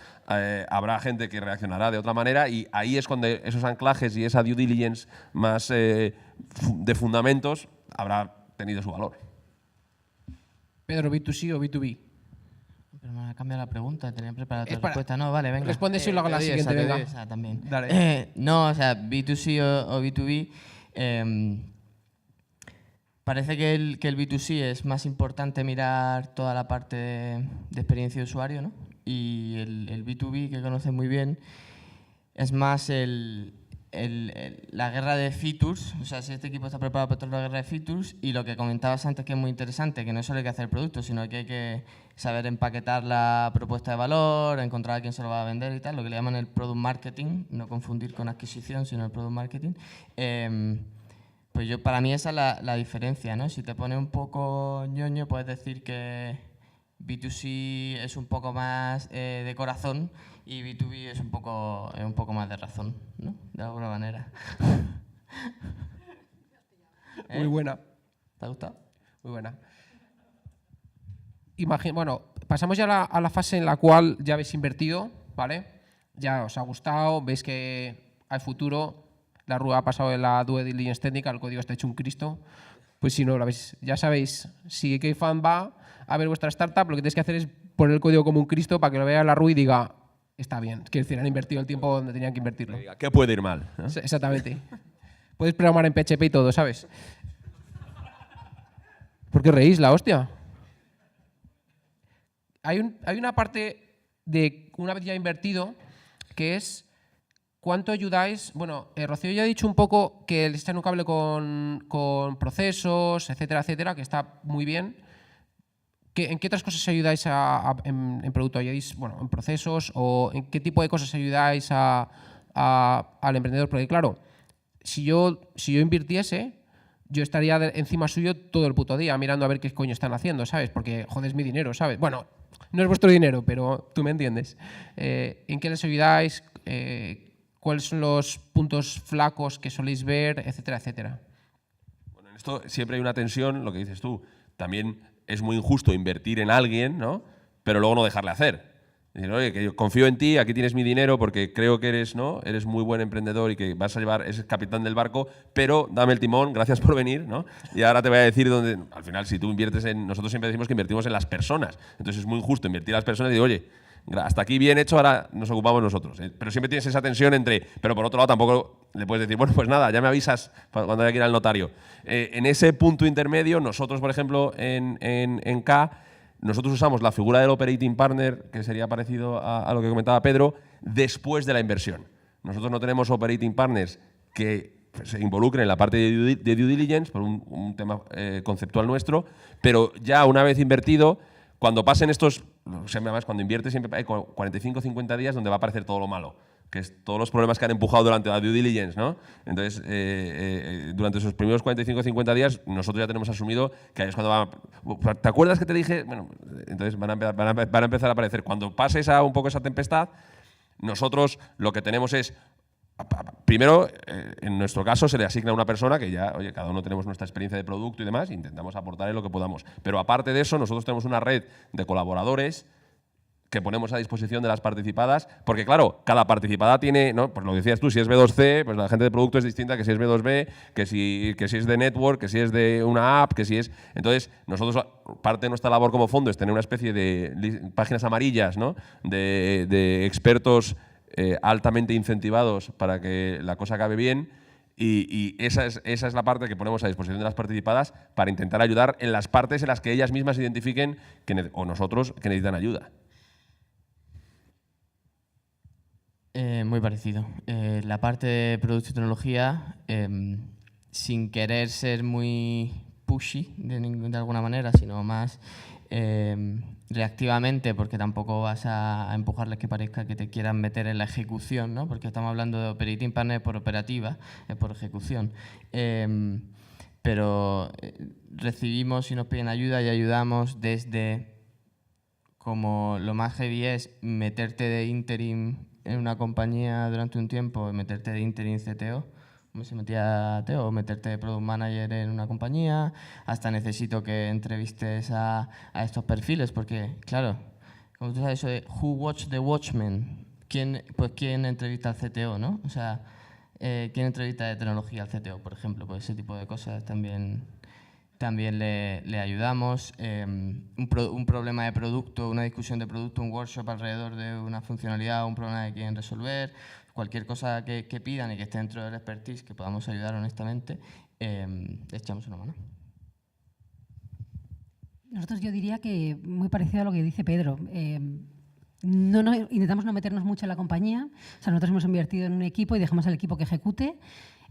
E: habrá gente que reaccionará de otra manera y ahí es cuando esos anclajes y esa due diligence más de fundamentos habrá tenido su valor.
D: Pedro, ¿B2C o B2B?
F: Pero me ha cambiado la pregunta, tenía preparada la
D: para-
F: respuesta. No, vale, venga.
D: Responde si lo hago la
F: Te doy
D: siguiente,
F: te doy
D: venga.
F: esa también.
D: Dale.
F: No, o sea, B2C o B2B, parece que el B2C es más importante mirar toda la parte de experiencia de usuario, ¿no? Y el B2B, que conoces muy bien, es más la guerra de features. O sea, si este equipo está preparado para toda la guerra de features, y lo que comentabas antes, que es muy interesante, que no solo hay que hacer el producto, sino que hay que saber empaquetar la propuesta de valor, encontrar a quién se lo va a vender y tal, lo que le llaman el product marketing, no confundir con adquisición, sino el product marketing. Pues para mí esa es la diferencia, ¿no? Si te pones un poco ñoño, puedes decir que B2C es un poco más de corazón y B2B es un poco más de razón, ¿no? De alguna manera.
D: Muy buena.
F: ¿Te ha gustado?
D: Muy buena. Bueno, pasamos ya a la fase en la cual ya habéis invertido, ¿vale? Ya os ha gustado, veis que hay futuro, la RU ha pasado de la due diligence técnica, el código está hecho un Cristo. Pues si no lo habéis, ya sabéis, si Kfund va a ver vuestra startup, lo que tenéis que hacer es poner el código como un Cristo para que lo vea la RU y diga, está bien, quiero decir, han invertido el tiempo donde tenían que invertirlo.
E: ¿Qué puede ir mal? ¿no?
D: Exactamente. Puedes programar en PHP y todo, ¿sabes? ¿Por qué reís, la hostia? Hay una parte de una vez ya invertido que es cuánto ayudáis. Bueno, Rocío ya ha dicho un poco que le echan un cable con procesos, etcétera, etcétera, que está muy bien. ¿En qué otras cosas ayudáis en producto? ¿Ayudáis en procesos o en qué tipo de cosas ayudáis al emprendedor? Porque claro, si yo invirtiese, yo estaría encima suyo todo el puto día mirando a ver qué coño están haciendo, ¿sabes? Porque, joder, es mi dinero, ¿sabes? Bueno, no es vuestro dinero, pero tú me entiendes. ¿En qué les ayudáis? ¿Cuáles son los puntos flacos que soléis ver? Etcétera, etcétera.
E: Bueno, en esto siempre hay una tensión, lo que dices tú. También es muy injusto invertir en alguien, ¿no?, pero luego no dejarle hacer. Decir, oye, que yo confío en ti, aquí tienes mi dinero porque creo que eres, ¿no? Eres muy buen emprendedor y que vas a llevar, eres capitán del barco, pero dame el timón, gracias por venir, ¿no? Y ahora te voy a decir dónde. Al final, si tú inviertes en. Nosotros siempre decimos que invertimos en las personas. Entonces es muy injusto invertir en las personas y digo, oye, hasta aquí bien hecho, ahora nos ocupamos nosotros. Pero siempre tienes esa tensión entre. Pero por otro lado, tampoco le puedes decir, bueno, pues nada, ya me avisas cuando haya que ir al notario. En ese punto intermedio, nosotros, por ejemplo, en K. Nosotros usamos la figura del operating partner, que sería parecido a lo que comentaba Pedro, después de la inversión. Nosotros no tenemos operating partners que se involucren en la parte de due diligence, por un tema conceptual nuestro, pero ya una vez invertido, cuando pasen estos, además cuando inviertes siempre hay 45 o 50 días donde va a aparecer todo lo malo, que es todos los problemas que han empujado durante la due diligence, ¿no? Entonces, durante esos primeros 45 o 50 días, nosotros ya tenemos asumido que ahí es cuando va. ¿Te acuerdas que te dije? Bueno, entonces van a empezar a aparecer. Cuando pase un poco esa tempestad, nosotros lo que tenemos es. Primero, en nuestro caso, se le asigna a una persona que ya, oye, cada uno tenemos nuestra experiencia de producto y demás, e intentamos aportarle lo que podamos. Pero aparte de eso, nosotros tenemos una red de colaboradores que ponemos a disposición de las participadas, porque claro, cada participada tiene, ¿no? Pues lo decías tú, si es B2C, pues la gente de producto es distinta que si es B2B, que si es de network, que si es de una app, que si es. Entonces, nosotros, parte de nuestra labor como fondo es tener una especie de páginas amarillas, ¿no? de expertos altamente incentivados para que la cosa acabe bien. Y esa es la parte que ponemos a disposición de las participadas para intentar ayudar en las partes en las que ellas mismas identifiquen o nosotros que necesitan ayuda.
F: Muy parecido. La parte de producto y tecnología, sin querer ser muy pushy de alguna manera, sino más reactivamente, porque tampoco vas a empujarles que parezca que te quieran meter en la ejecución, ¿no? Porque estamos hablando de operating partner por operativa, por ejecución. Pero recibimos y nos piden ayuda y ayudamos desde, como lo más heavy es meterte de interim en una compañía durante un tiempo, meterte de interim CTO, como se metía Teo, o meterte de product manager en una compañía, hasta necesito que entrevistes a estos perfiles, porque claro, como tú sabes eso de who watch the watchmen, ¿quién entrevista al CTO, ¿no? O sea, ¿quién entrevista de tecnología al CTO, por ejemplo? Pues ese tipo de cosas también le ayudamos. Un problema de producto, una discusión de producto, un workshop alrededor de una funcionalidad, un problema que quieren resolver, cualquier cosa que pidan y que esté dentro del expertise, que podamos ayudar honestamente, le echamos una mano.
C: Nosotros yo diría que muy parecido a lo que dice Pedro. Intentamos no meternos mucho en la compañía. O sea, nosotros hemos invertido en un equipo y dejamos al equipo que ejecute.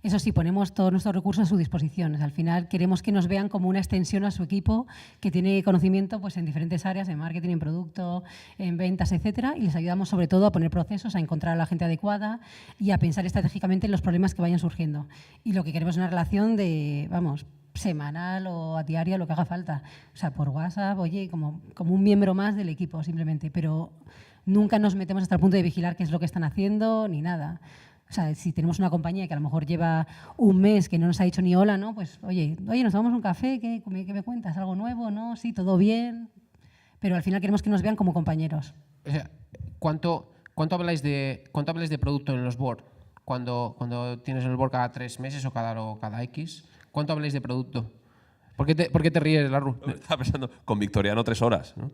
C: Eso sí, ponemos todos nuestros recursos a su disposición. Al final queremos que nos vean como una extensión a su equipo que tiene conocimiento pues, en diferentes áreas, en marketing, en producto, en ventas, etcétera, y les ayudamos sobre todo a poner procesos, a encontrar a la gente adecuada y a pensar estratégicamente en los problemas que vayan surgiendo. Y lo que queremos es una relación de, semanal o a diaria, lo que haga falta. O sea, por WhatsApp, oye, como un miembro más del equipo simplemente, pero nunca nos metemos hasta el punto de vigilar qué es lo que están haciendo ni nada. O sea, si tenemos una compañía que a lo mejor lleva un mes que no nos ha dicho ni hola, ¿no? Pues, oye, nos tomamos un café, ¿qué me cuentas? ¿Algo nuevo? ¿No? Sí, todo bien. Pero al final queremos que nos vean como compañeros.
D: O sea, ¿cuánto habláis de producto en los board? Cuando tienes el board cada 3 meses o cada X, ¿cuánto habláis de producto? ¿Por qué te ríes, Larru?
E: Estaba pensando, con Victoriano 3 horas, ¿no?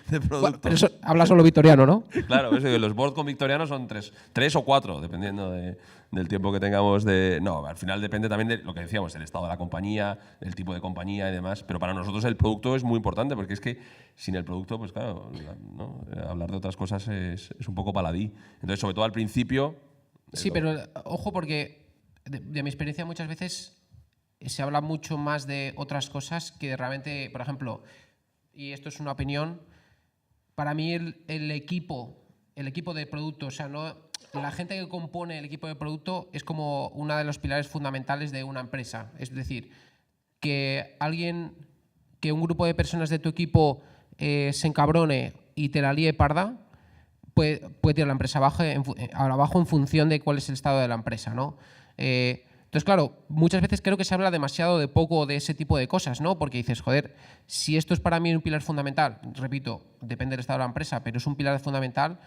E: de producto.
D: Bueno, pero eso habla solo Victoriano, ¿no?
E: Claro, los boards con Victoriano son 3 o 4, dependiendo del tiempo que tengamos de. No, al final depende también de lo que decíamos, el estado de la compañía, el tipo de compañía y demás. Pero para nosotros el producto es muy importante, porque es que sin el producto, pues claro, ¿no? Hablar de otras cosas es un poco paladí. Entonces, sobre todo al principio.
D: Sí, pero ojo, porque de mi experiencia muchas veces se habla mucho más de otras cosas que realmente, por ejemplo, y esto es una opinión, para mí el equipo de producto, o sea, no, la gente que compone el equipo de producto es como uno de los pilares fundamentales de una empresa. Es decir, que un grupo de personas de tu equipo se encabrone y te la líe parda, puede tirar la empresa abajo en función de cuál es el estado de la empresa, ¿no? Entonces, claro, muchas veces creo que se habla demasiado de poco de ese tipo de cosas, ¿no? Porque dices, joder, si esto es para mí un pilar fundamental, repito, depende del estado de la empresa, pero es un pilar fundamental,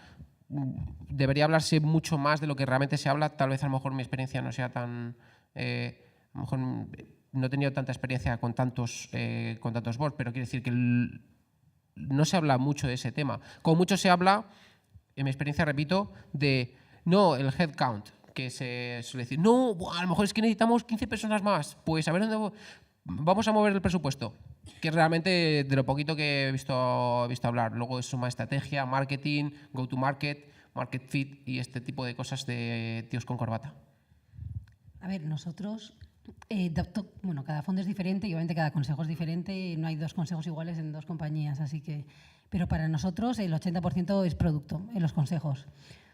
D: debería hablarse mucho más de lo que realmente se habla. Tal vez a lo mejor mi experiencia no sea tan... a lo mejor no he tenido tanta experiencia con tantos boards, pero quiero decir que no se habla mucho de ese tema. Como mucho se habla, en mi experiencia, repito, de no, el headcount, que se suele decir, no, buah, a lo mejor es que necesitamos 15 personas más, pues a ver dónde vamos a mover el presupuesto, que realmente de lo poquito que he visto hablar. Luego es suma estrategia, marketing, go to market, market fit y este tipo de cosas de tíos con corbata.
C: A ver, nosotros, bueno, cada fondo es diferente y obviamente cada consejo es diferente. No hay dos consejos iguales en dos compañías, así que... Pero para nosotros el 80% es producto en los consejos.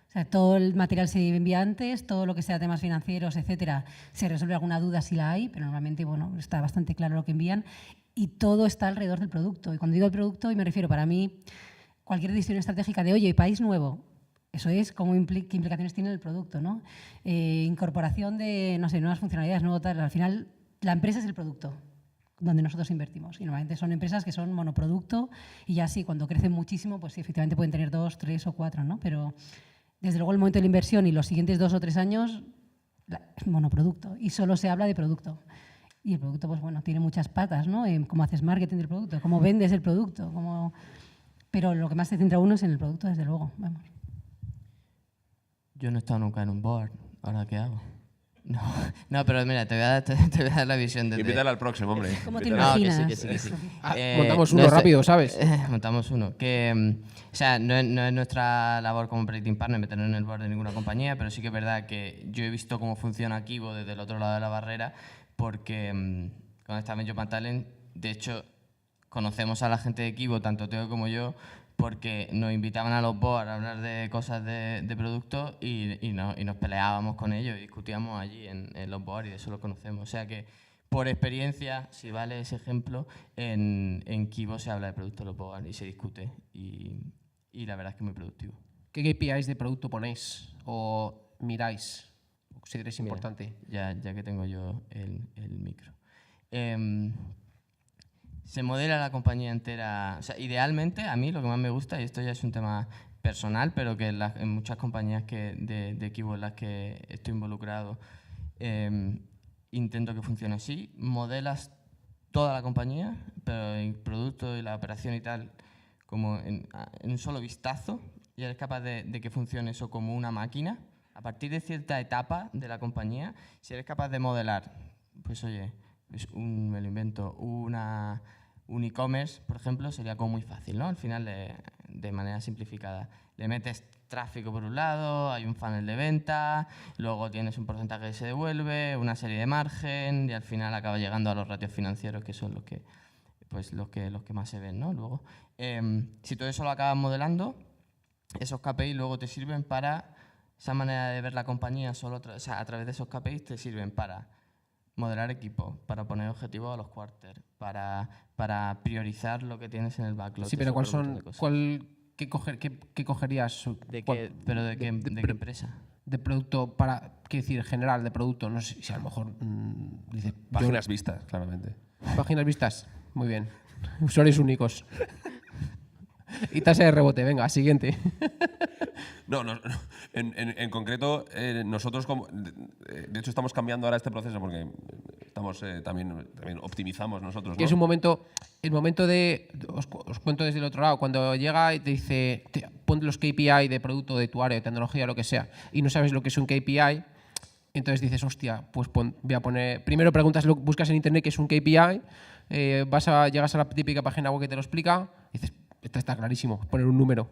C: O sea, todo el material se envía antes, todo lo que sea temas financieros, etcétera, se resuelve alguna duda si la hay, pero normalmente, bueno, está bastante claro lo que envían y todo está alrededor del producto. Y cuando digo el producto, y me refiero para mí, cualquier decisión estratégica de, oye, país nuevo, eso es qué implicaciones tiene el producto, ¿no? Incorporación de, no sé, nuevas funcionalidades, nuevo tal. Al final, la empresa es el producto donde nosotros invertimos. Y normalmente son empresas que son monoproducto y ya sí, cuando crecen muchísimo, pues sí, efectivamente pueden tener 2, 3 o 4, ¿no? Pero desde luego el momento de la inversión y los siguientes 2 o 3 años es monoproducto y solo se habla de producto. Y el producto, pues bueno, tiene muchas patas, ¿no? Cómo haces marketing del producto, cómo vendes el producto, pero lo que más se centra uno es en el producto, desde luego, vamos.
F: Yo no he estado nunca en un board. ¿Ahora qué hago? No, pero mira, te voy a dar la visión de...
E: Invítale al próximo, hombre.
C: ¿Cómo te
E: Invítale.
C: imaginas?
F: que sí.
D: Montamos uno rápido, ¿sabes?
F: Montamos uno. O sea, no es nuestra labor como Predicting Partner meternos en el board de ninguna compañía, pero sí que es verdad que yo he visto cómo funciona Kivo desde el otro lado de la barrera, porque cuando estaba en Job & Talent, de hecho, conocemos a la gente de Kivo, tanto Teo como yo, porque nos invitaban a los boards a hablar de cosas de productos y nos peleábamos con ellos y discutíamos allí en los boards y de eso lo conocemos. O sea que, por experiencia, si vale ese ejemplo, en Kivo se habla de productos de los boards y se discute y la verdad es que es muy productivo.
D: ¿Qué KPIs de producto ponéis o miráis? ¿O consideráis
F: Mira,
D: importante?
F: ya que tengo yo el micro. Se modela la compañía entera. O sea, idealmente, a mí lo que más me gusta, y esto ya es un tema personal, pero que en muchas compañías de Kivo en las que estoy involucrado, intento que funcione así. Modelas toda la compañía, pero el producto y la operación y tal, como en un solo vistazo, y eres capaz de que funcione eso como una máquina. A partir de cierta etapa de la compañía, si eres capaz de modelar, pues oye, me lo invento, un e-commerce, por ejemplo, sería como muy fácil, ¿no? Al final, de manera simplificada. Le metes tráfico por un lado, hay un funnel de venta, luego tienes un porcentaje que se devuelve, una serie de margen y al final acaba llegando a los ratios financieros, que son los que más se ven, ¿no? Luego, si todo eso lo acabas modelando, esos KPIs luego te sirven para, esa manera de ver la compañía o sea, a través de esos KPIs te sirven para modelar equipo, para poner objetivos a los quarters, para priorizar lo que tienes en el backlog.
D: Sí, pero ¿qué cogerías?
F: ¿Pero de qué empresa?
D: De producto, ¿qué decir? General, de producto. No sé si a lo mejor dice...
E: Páginas vistas, claramente.
D: Páginas vistas, muy bien. Usuarios únicos. Y tasa de rebote, venga, siguiente.
E: No. En concreto, nosotros, de hecho, estamos cambiando ahora este proceso porque estamos también optimizamos nosotros, ¿no?
D: Que es el momento de, os cuento desde el otro lado, cuando llega y te dice, pon los KPI de producto, de tu área, de tecnología, lo que sea, y no sabes lo que es un KPI, entonces dices, hostia, pues voy a poner, primero preguntas, buscas en internet qué es un KPI, llegas a la típica página web que te lo explica, y dices, esto está clarísimo, poner un número.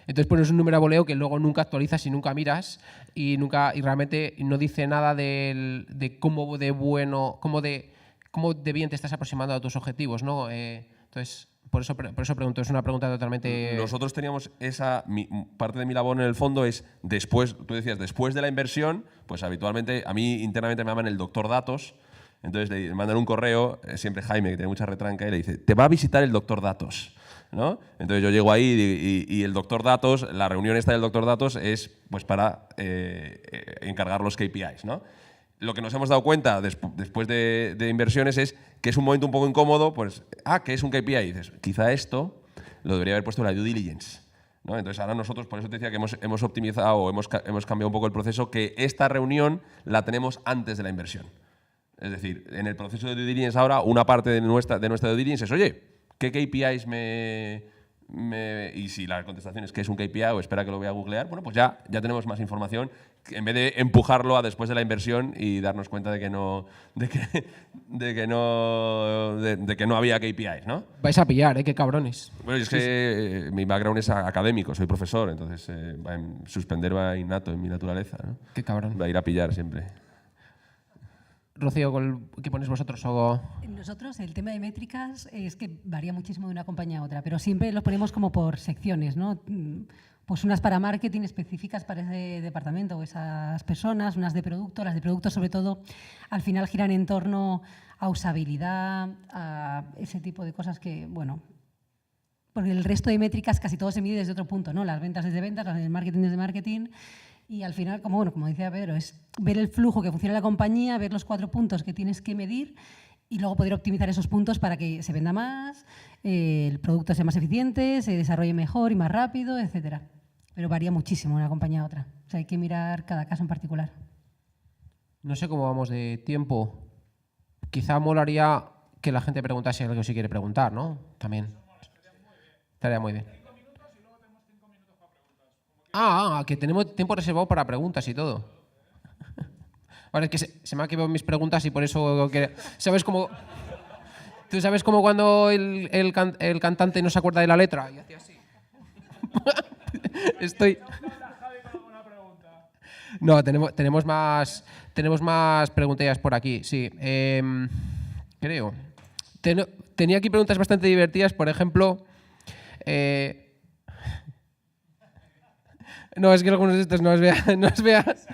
D: Entonces pones un número a voleo que luego nunca actualizas y nunca miras y realmente no dice nada de cómo de bien te estás aproximando a tus objetivos, ¿no? Entonces, por eso pregunto, es una pregunta totalmente...
E: Nosotros teníamos parte de mi labor en el fondo es después, tú decías, después de la inversión, pues habitualmente a mí internamente me llaman el doctor datos, entonces le mandan un correo, siempre Jaime, que tiene mucha retranca, y le dice, te va a visitar el doctor datos, ¿no? Entonces yo llego ahí y el doctor datos, la reunión esta del doctor datos es pues para encargar los KPIs, ¿no? lo que nos hemos dado cuenta después de inversiones es que es un momento un poco incómodo, pues, ¿qué es un KPI? Y dices, quizá esto lo debería haber puesto en la due diligence, ¿no? Entonces ahora nosotros, por eso te decía que hemos optimizado o hemos cambiado un poco el proceso, que esta reunión la tenemos antes de la inversión. Es decir, en el proceso de due diligence ahora, una parte de nuestra due diligence es, oye, ¿qué KPIs y si la contestación es que es un KPI o espera que lo voy a googlear, bueno, pues ya tenemos más información en vez de empujarlo a después de la inversión y darnos cuenta de que no había KPIs, ¿no?
D: Vais a pillar, qué cabrones.
E: Bueno, es que mi background es académico, soy profesor, entonces suspender va innato en mi naturaleza, ¿no?
D: Qué cabrón.
E: Va a ir a pillar siempre.
D: Rocío, ¿qué ponéis vosotros? O...
C: Nosotros el tema de métricas es que varía muchísimo de una compañía a otra, pero siempre los ponemos como por secciones, ¿no? Pues unas para marketing específicas para ese departamento o esas personas, unas de producto. Las de producto, sobre todo, al final giran en torno a usabilidad, a ese tipo de cosas que, bueno, porque el resto de métricas casi todo se mide desde otro punto, ¿no? Las ventas desde ventas, las del marketing desde marketing. Y al final, como decía Pedro, es ver el flujo que funciona en la compañía, ver los 4 puntos que tienes que medir y luego poder optimizar esos puntos para que se venda más, el producto sea más eficiente, se desarrolle mejor y más rápido, etcétera. Pero varía muchísimo de una compañía a otra. O sea, hay que mirar cada caso en particular.
D: No sé cómo vamos de tiempo. Quizá molaría que la gente preguntase algo si quiere preguntar, ¿no? También. Estaría muy bien. Que tenemos tiempo reservado para preguntas y todo. Vale, es que se me han quedado mis preguntas y por eso... ¿Sabes cómo...? ¿Tú sabes cómo cuando el cantante no se acuerda de la letra? Y hacía así. No, tenemos más preguntillas por aquí, sí. Creo. Tenía aquí preguntas bastante divertidas, por ejemplo... No, es que algunos de estos no os veas.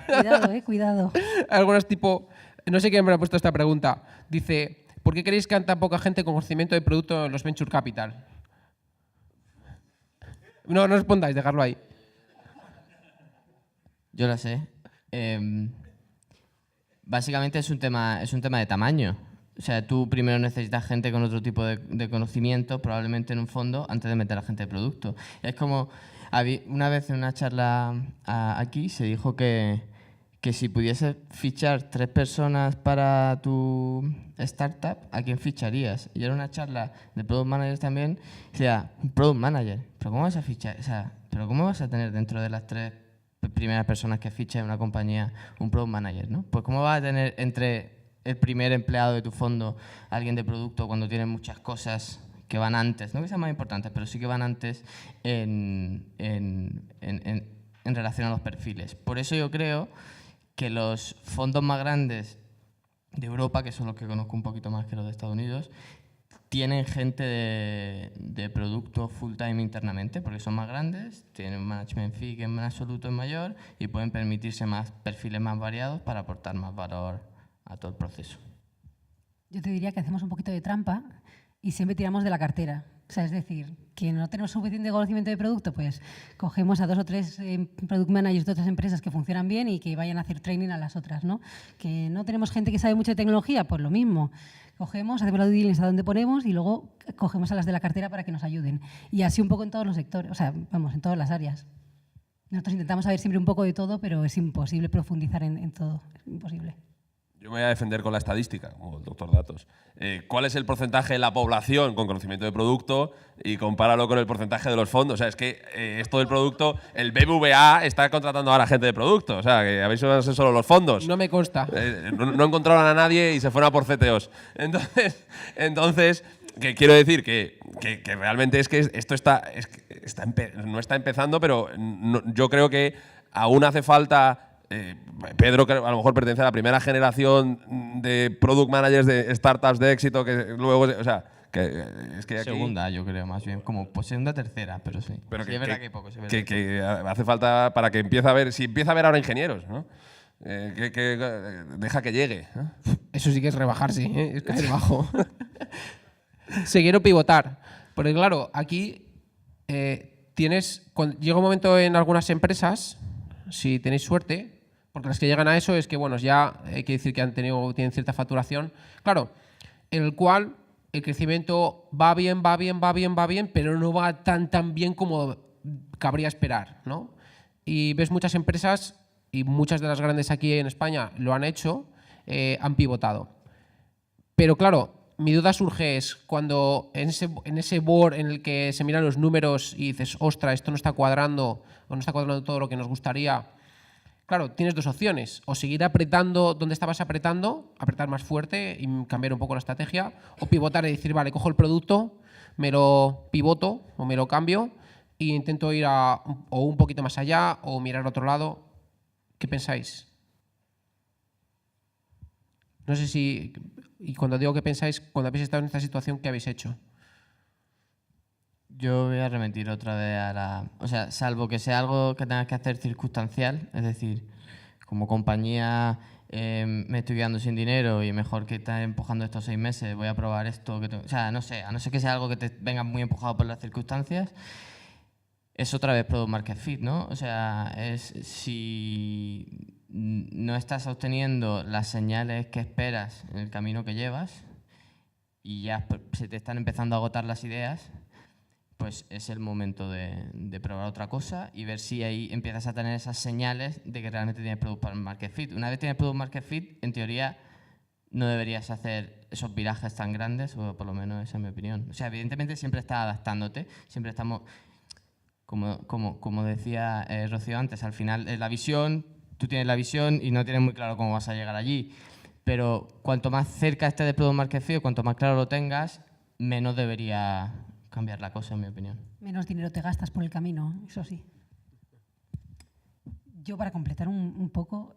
C: Cuidado, cuidado.
D: Algunos tipo... No sé quién me ha puesto esta pregunta. Dice, ¿por qué creéis que hay tan poca gente con conocimiento de producto en los Venture Capital? No respondáis, dejadlo ahí.
F: Yo la sé. Básicamente es un tema de tamaño. O sea, tú primero necesitas gente con otro tipo de conocimiento, probablemente en un fondo, antes de meter a gente de producto. Es como... Una vez en una charla aquí se dijo que si pudieses fichar 3 personas para tu startup, ¿a quién ficharías? Y era una charla de product managers también. O sea, un product manager. ¿Pero cómo vas a fichar? O sea, ¿pero cómo vas a tener dentro de las 3 primeras personas que fichas en una compañía un product manager, ¿no? Pues ¿cómo vas a tener entre el primer empleado de tu fondo alguien de producto cuando tienes muchas cosas que van antes, no que sean más importantes, pero sí que van antes en relación a los perfiles? Por eso yo creo que los fondos más grandes de Europa, que son los que conozco un poquito más que los de Estados Unidos, tienen gente de producto full time internamente, porque son más grandes, tienen un management fee que en absoluto es mayor y pueden permitirse más perfiles más variados para aportar más valor a todo el proceso.
C: Yo te diría que hacemos un poquito de trampa y siempre tiramos de la cartera. O sea, es decir, que no tenemos suficiente conocimiento de producto, pues cogemos a 2 o 3 product managers de otras empresas que funcionan bien y que vayan a hacer training a las otras, ¿no? Que no tenemos gente que sabe mucho de tecnología, pues lo mismo. Cogemos, hacemos la due diligence a donde ponemos y luego cogemos a las de la cartera para que nos ayuden. Y así un poco en todos los sectores, o sea, vamos, en todas las áreas. Nosotros intentamos saber siempre un poco de todo, pero es imposible profundizar en todo, es imposible.
E: Yo me voy a defender con la estadística, como el doctor Datos. ¿Cuál es el porcentaje de la población con conocimiento de producto? Y compáralo con el porcentaje de los fondos. O sea, es que esto del producto, el BBVA está contratando ahora gente de producto. O sea, que habéis oído solo los fondos.
D: No me consta.
E: No encontraron a nadie y se fueron a por CTOs. Entonces que quiero decir que realmente es que esto no está empezando, pero yo creo que aún hace falta... Pedro, que a lo mejor pertenece a la primera generación de product managers de startups de éxito, que luego, o sea, que es que aquí,
F: segunda, yo creo, más bien, como pues segunda, tercera, pero sí.
E: Pero
F: sí,
E: que,
F: es verdad
E: que,
F: que hay pocos.
E: que hace falta para que empiece a haber, si empieza a haber ahora ingenieros, ¿no? Deja que llegue, ¿no?
D: Eso sí que es rebajarse, es caer bajo. Seguir o pivotar. Porque claro, aquí llega un momento en algunas empresas, si tenéis suerte, Porque las que llegan a eso es que, bueno, ya hay que decir que tienen cierta facturación. Claro, en el cual el crecimiento va bien, pero no va tan bien como cabría esperar, ¿no? Y ves muchas empresas, y muchas de las grandes aquí en España lo han hecho, han pivotado. Pero claro, mi duda surge es cuando en ese board en el que se miran los números y dices, ostras, esto no está cuadrando, o no está cuadrando todo lo que nos gustaría. Claro, tienes dos opciones, o seguir apretando donde estabas apretando, apretar más fuerte y cambiar un poco la estrategia, o pivotar y decir, vale, cojo el producto, me lo pivoto o me lo cambio e intento ir o un poquito más allá o mirar a otro lado. ¿Qué pensáis? No sé si, y cuando digo que pensáis, cuando habéis estado en esta situación, ¿qué habéis hecho?
F: Yo voy a remitir otra vez a la... O sea, salvo que sea algo que tengas que hacer circunstancial, es decir, como compañía me estoy quedando sin dinero y mejor que estar empujando estos 6 meses, voy a probar esto. O sea, no sé, a no ser que sea algo que te venga muy empujado por las circunstancias, es otra vez Product Market Fit, ¿no? O sea, es si no estás obteniendo las señales que esperas en el camino que llevas y ya se te están empezando a agotar las ideas, pues es el momento de probar otra cosa y ver si ahí empiezas a tener esas señales de que realmente tienes Product Market Fit. Una vez tienes Product Market Fit, en teoría no deberías hacer esos virajes tan grandes, o por lo menos esa es mi opinión. O sea, evidentemente siempre estás adaptándote, siempre estamos, como decía Rocío antes, al final la visión, tú tienes la visión y no tienes muy claro cómo vas a llegar allí. Pero cuanto más cerca estés de Product Market Fit, cuanto más claro lo tengas, menos debería cambiar la cosa, en mi opinión.
C: Menos dinero te gastas por el camino, eso sí. Yo, para completar un poco,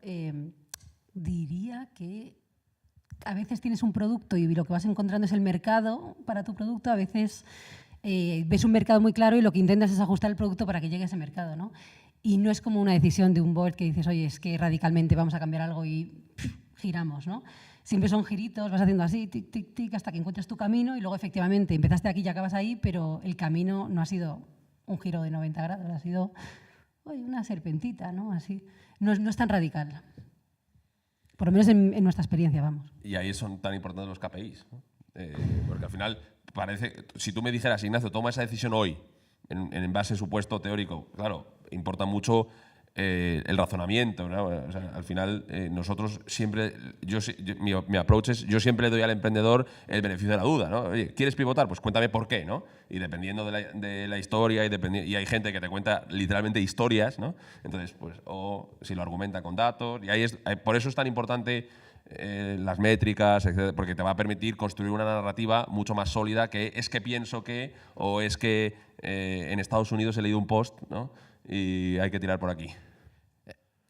C: diría que a veces tienes un producto y lo que vas encontrando es el mercado para tu producto. A veces ves un mercado muy claro y lo que intentas es ajustar el producto para que llegue a ese mercado, ¿no? Y no es como una decisión de un board que dices, oye, es que radicalmente vamos a cambiar algo y giramos, ¿no? Siempre son giritos, vas haciendo así, tic, tic, tic, hasta que encuentres tu camino y luego efectivamente empezaste aquí y acabas ahí, pero el camino no ha sido un giro de 90 grados, ha sido una serpentita, ¿no? Así. No es tan radical. Por lo menos en nuestra experiencia, vamos.
E: Y ahí son tan importantes los KPIs, ¿no? Porque al final parece, si tú me dijeras, Ignacio, toma esa decisión hoy, en base a supuesto teórico, claro, importa mucho el razonamiento, ¿no? O sea, al final nosotros siempre, mi approach es, yo siempre le doy al emprendedor el beneficio de la duda, ¿no? Oye, ¿quieres pivotar? Pues cuéntame por qué, ¿no? Y dependiendo de la historia y hay gente que te cuenta literalmente historias, ¿no? Entonces, pues, o si lo argumenta con datos, y por eso es tan importante las métricas, etcétera, porque te va a permitir construir una narrativa mucho más sólida que es que pienso que, o es que en Estados Unidos he leído un post, ¿no? Y hay que tirar por aquí.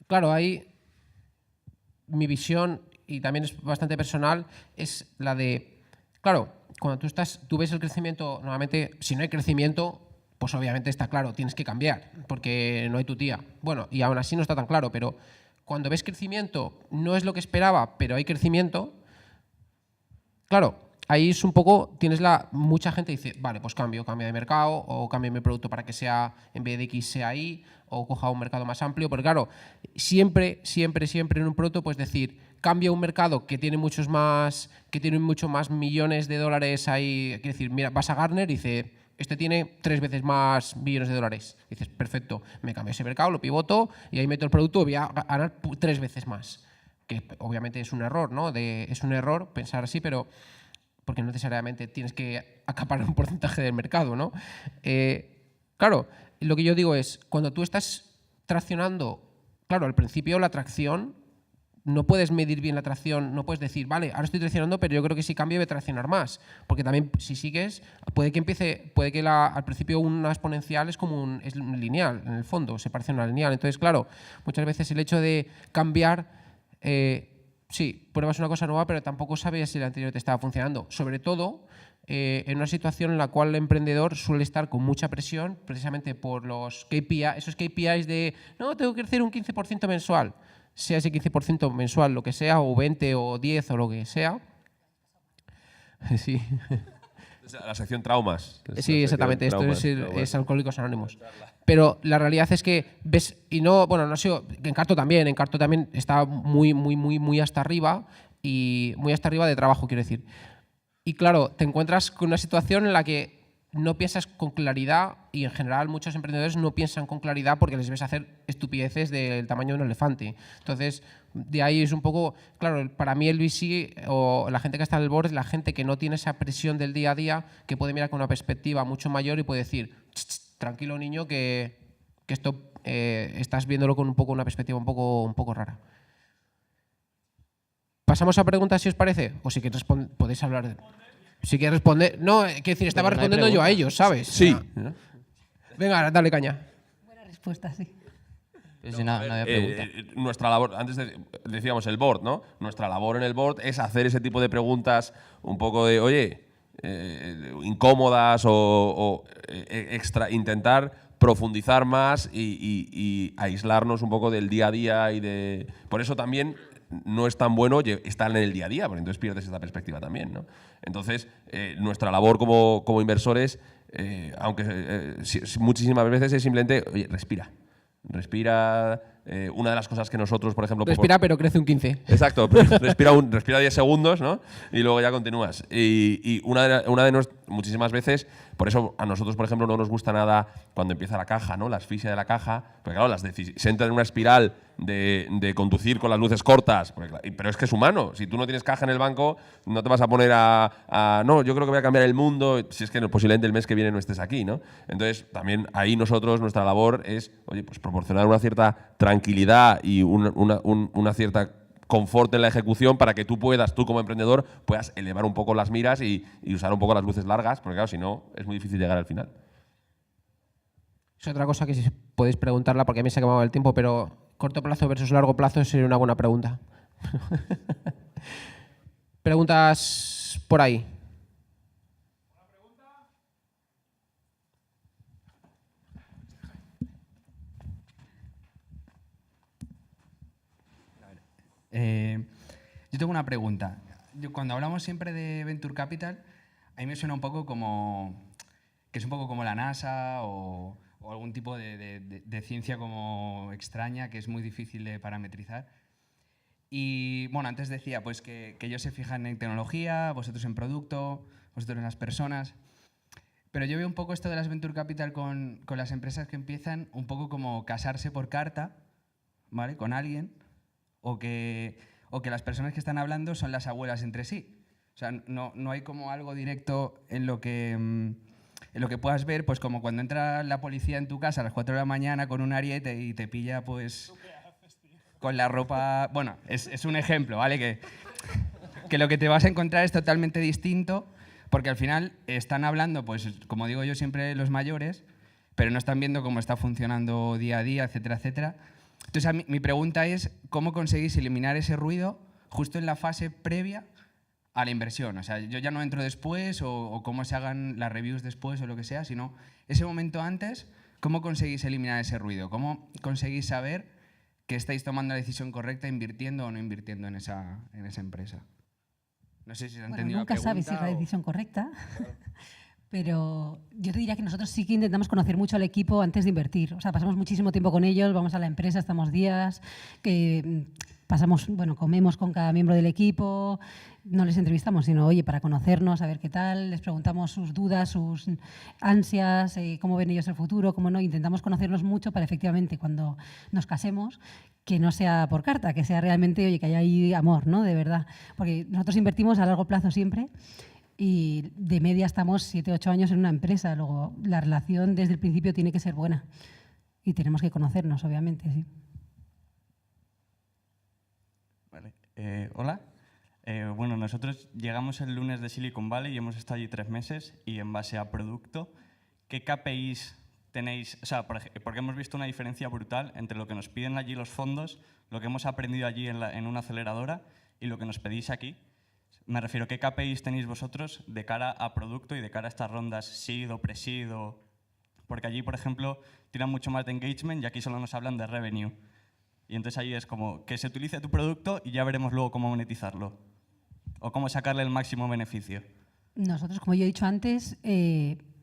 D: Claro, ahí mi visión, y también es bastante personal, es la de, claro, cuando tú ves el crecimiento, normalmente, si no hay crecimiento, pues obviamente está claro, tienes que cambiar, porque no hay tu tía. Bueno, y aún así no está tan claro, pero cuando ves crecimiento, no es lo que esperaba, pero hay crecimiento, claro, ahí es un poco, mucha gente dice, vale, pues cambio de mercado, o cambio mi producto para que sea, en vez de X sea Y, o coja un mercado más amplio, porque claro, siempre en un producto puedes decir, cambia un mercado que tiene mucho más millones de dólares ahí, quiere decir, mira, vas a Gartner y dice, este tiene 3 veces más millones de dólares. Y dices, perfecto, me cambio ese mercado, lo pivoto y ahí meto el producto y voy a ganar 3 veces más. Que obviamente es un error, ¿no? Es un error pensar así, pero porque no necesariamente tienes que acaparar un porcentaje del mercado, ¿no? Claro, lo que yo digo es, cuando tú estás traccionando, claro, al principio la tracción, no puedes medir bien la tracción, no puedes decir, vale, ahora estoy traccionando, pero yo creo que si cambio voy a traccionar más. Porque también, si sigues, puede que al principio una exponencial es como es un lineal, en el fondo, se parece a una lineal. Entonces, claro, muchas veces el hecho de cambiar, sí, pruebas una cosa nueva, pero tampoco sabes si la anterior te estaba funcionando. Sobre todo en una situación en la cual el emprendedor suele estar con mucha presión, precisamente por los KPI, esos KPIs de, no, tengo que crecer un 15% mensual. Sea ese 15% mensual, lo que sea, o 20 o 10 o lo que sea. Sí.
E: La sección traumas.
D: Sí, exactamente. Esto
E: Traumas,
D: es Alcohólicos Anónimos. Pero la realidad es que ves, y no, bueno, no ha sido, en Carto también está muy hasta arriba, y muy hasta arriba de trabajo, quiero decir. Y claro, te encuentras con una situación en la que no piensas con claridad, y en general muchos emprendedores no piensan con claridad porque les ves hacer estupideces del tamaño de un elefante. Entonces, de ahí es un poco, claro, para mí el VC o la gente que está en el board es la gente que no tiene esa presión del día a día, que puede mirar con una perspectiva mucho mayor y puede decir, tranquilo niño, que esto estás viéndolo con una perspectiva un poco rara. ¿Pasamos a preguntas si os parece? O si queréis podéis hablar. Si quieres responder. No, quiero decir, estaba
F: Pero no hay
D: respondiendo yo a
F: pregunta.
D: ellos, ¿sabes?
E: Sí.
D: Venga, dale caña.
C: Buena respuesta, sí.
F: Pues si no había pregunta.
E: Nuestra labor, antes decíamos el board, ¿no? Nuestra labor en el board es hacer ese tipo de preguntas un poco de, oye, incómodas o intentar profundizar más y aislarnos un poco del día a día y de. Por eso también no es tan bueno estar en el día a día, porque entonces pierdes esta perspectiva también, ¿no? Entonces, nuestra labor como inversores, aunque muchísimas veces es simplemente, oye, respira. Una de las cosas que nosotros, por ejemplo...
D: Respira, pero crece un 15.
E: Exacto, respira 10 segundos, ¿no? Y luego ya continúas. Y muchísimas veces, por eso a nosotros, por ejemplo, no nos gusta nada cuando empieza la caja, ¿no? La asfixia de la caja, porque claro, se entra en una espiral de conducir con las luces cortas, pero es que es humano. Si tú no tienes caja en el banco, no te vas a poner no, yo creo que voy a cambiar el mundo, si es que posiblemente el mes que viene no estés aquí, ¿no? Entonces, también ahí nuestra labor es, oye, pues proporcionar una cierta tranquilidad y una cierta confort en la ejecución para que tú como emprendedor, puedas elevar un poco las miras y usar un poco las luces largas, porque claro, si no, es muy difícil llegar al final.
D: Es otra cosa que si podéis preguntarla, porque a mí se ha acabado el tiempo, pero corto plazo versus largo plazo sería una buena pregunta. Preguntas por ahí.
G: Yo tengo una pregunta. Cuando hablamos siempre de Venture Capital, a mí me suena un poco que es un poco como la NASA o algún tipo de ciencia como extraña que es muy difícil de parametrizar. Y bueno, antes decía pues que ellos se fijan en tecnología, vosotros en producto, vosotros en las personas. Pero yo veo un poco esto de las Venture Capital con las empresas que empiezan un poco como casarse por carta, ¿vale? Con alguien, o que las personas que están hablando son las abuelas entre sí. O sea, no hay como algo directo en lo que puedas ver, pues como cuando entra la policía en tu casa a las 4 de la mañana con un ariete y te pilla pues con la ropa. Bueno, es un ejemplo, ¿vale? Que lo que te vas a encontrar es totalmente distinto, porque al final están hablando, pues como digo yo siempre, los mayores, pero no están viendo cómo está funcionando día a día, etcétera, etcétera. Entonces, mi pregunta es, ¿cómo conseguís eliminar ese ruido justo en la fase previa a la inversión? O sea, yo ya no entro después o cómo se hagan las reviews después o lo que sea, sino ese momento antes, ¿cómo conseguís eliminar ese ruido? ¿Cómo conseguís saber que estáis tomando la decisión correcta invirtiendo o no invirtiendo en esa empresa? No sé si se ha entendido
C: nunca
G: la pregunta.
C: sabes si es la decisión correcta, pero yo te diría que nosotros sí que intentamos conocer mucho al equipo antes de invertir. O sea, pasamos muchísimo tiempo con ellos, vamos a la empresa, estamos días, que pasamos, comemos con cada miembro del equipo, no les entrevistamos, sino, oye, para conocernos, a ver qué tal, les preguntamos sus dudas, sus ansias, cómo ven ellos el futuro, cómo no, intentamos conocernos mucho para efectivamente cuando nos casemos, que no sea por carta, que sea realmente, oye, que haya ahí amor, ¿no? De verdad. Porque nosotros invertimos a largo plazo siempre y de media estamos 7, 8 años en una empresa. Luego, la relación desde el principio tiene que ser buena y tenemos que conocernos, obviamente, sí.
H: Vale. Hola. Bueno, nosotros llegamos el lunes de Silicon Valley y hemos estado allí 3 meses y en base a producto, ¿qué KPIs tenéis? O sea, porque hemos visto una diferencia brutal entre lo que nos piden allí los fondos, lo que hemos aprendido allí en una aceleradora y lo que nos pedís aquí. Me refiero, ¿qué KPIs tenéis vosotros de cara a producto y de cara a estas rondas seed o pre-seed? Porque allí, por ejemplo, tiran mucho más de engagement y aquí solo nos hablan de revenue. Y entonces ahí es como que se utilice tu producto y ya veremos luego cómo monetizarlo. O cómo sacarle el máximo beneficio.
C: Nosotros, como yo he dicho antes,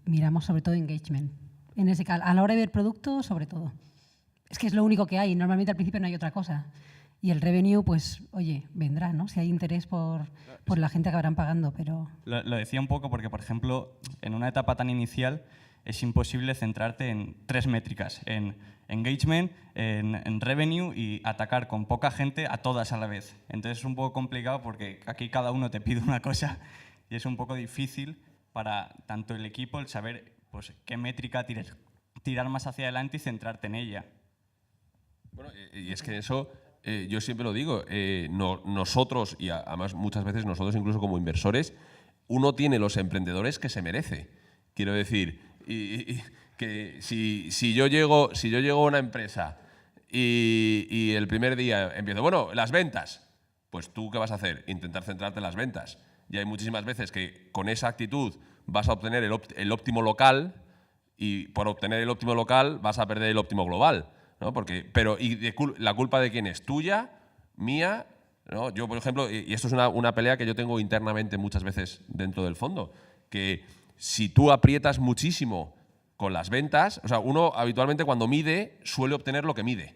C: miramos sobre todo engagement. A la hora de ver productos, sobre todo. Es que es lo único que hay. Normalmente al principio no hay otra cosa. Y el revenue, pues, oye, vendrá, ¿no? Si hay interés por la gente acabarán pagando, pero...
H: Lo decía un poco porque, por ejemplo, en una etapa tan inicial es imposible centrarte en 3 métricas, en engagement, en revenue y atacar con poca gente a todas a la vez. Entonces es un poco complicado porque aquí cada uno te pide una cosa y es un poco difícil para tanto el equipo el saber pues, qué métrica tirar más hacia adelante y centrarte en ella.
E: Bueno, y es que eso, yo siempre lo digo, nosotros, y además muchas veces nosotros incluso como inversores, uno tiene los emprendedores que se merece. Quiero decir, que si yo llego a una empresa y el primer día empiezo, bueno, las ventas, pues tú ¿qué vas a hacer? Intentar centrarte en las ventas. Y hay muchísimas veces que con esa actitud vas a obtener el óptimo local y por obtener el óptimo local vas a perder el óptimo global, ¿no? ¿La culpa de quién es? ¿Tuya? ¿Mía? ¿No? Yo, por ejemplo, y esto es una pelea que yo tengo internamente muchas veces dentro del fondo, que si tú aprietas muchísimo con las ventas, o sea, uno habitualmente cuando mide suele obtener lo que mide,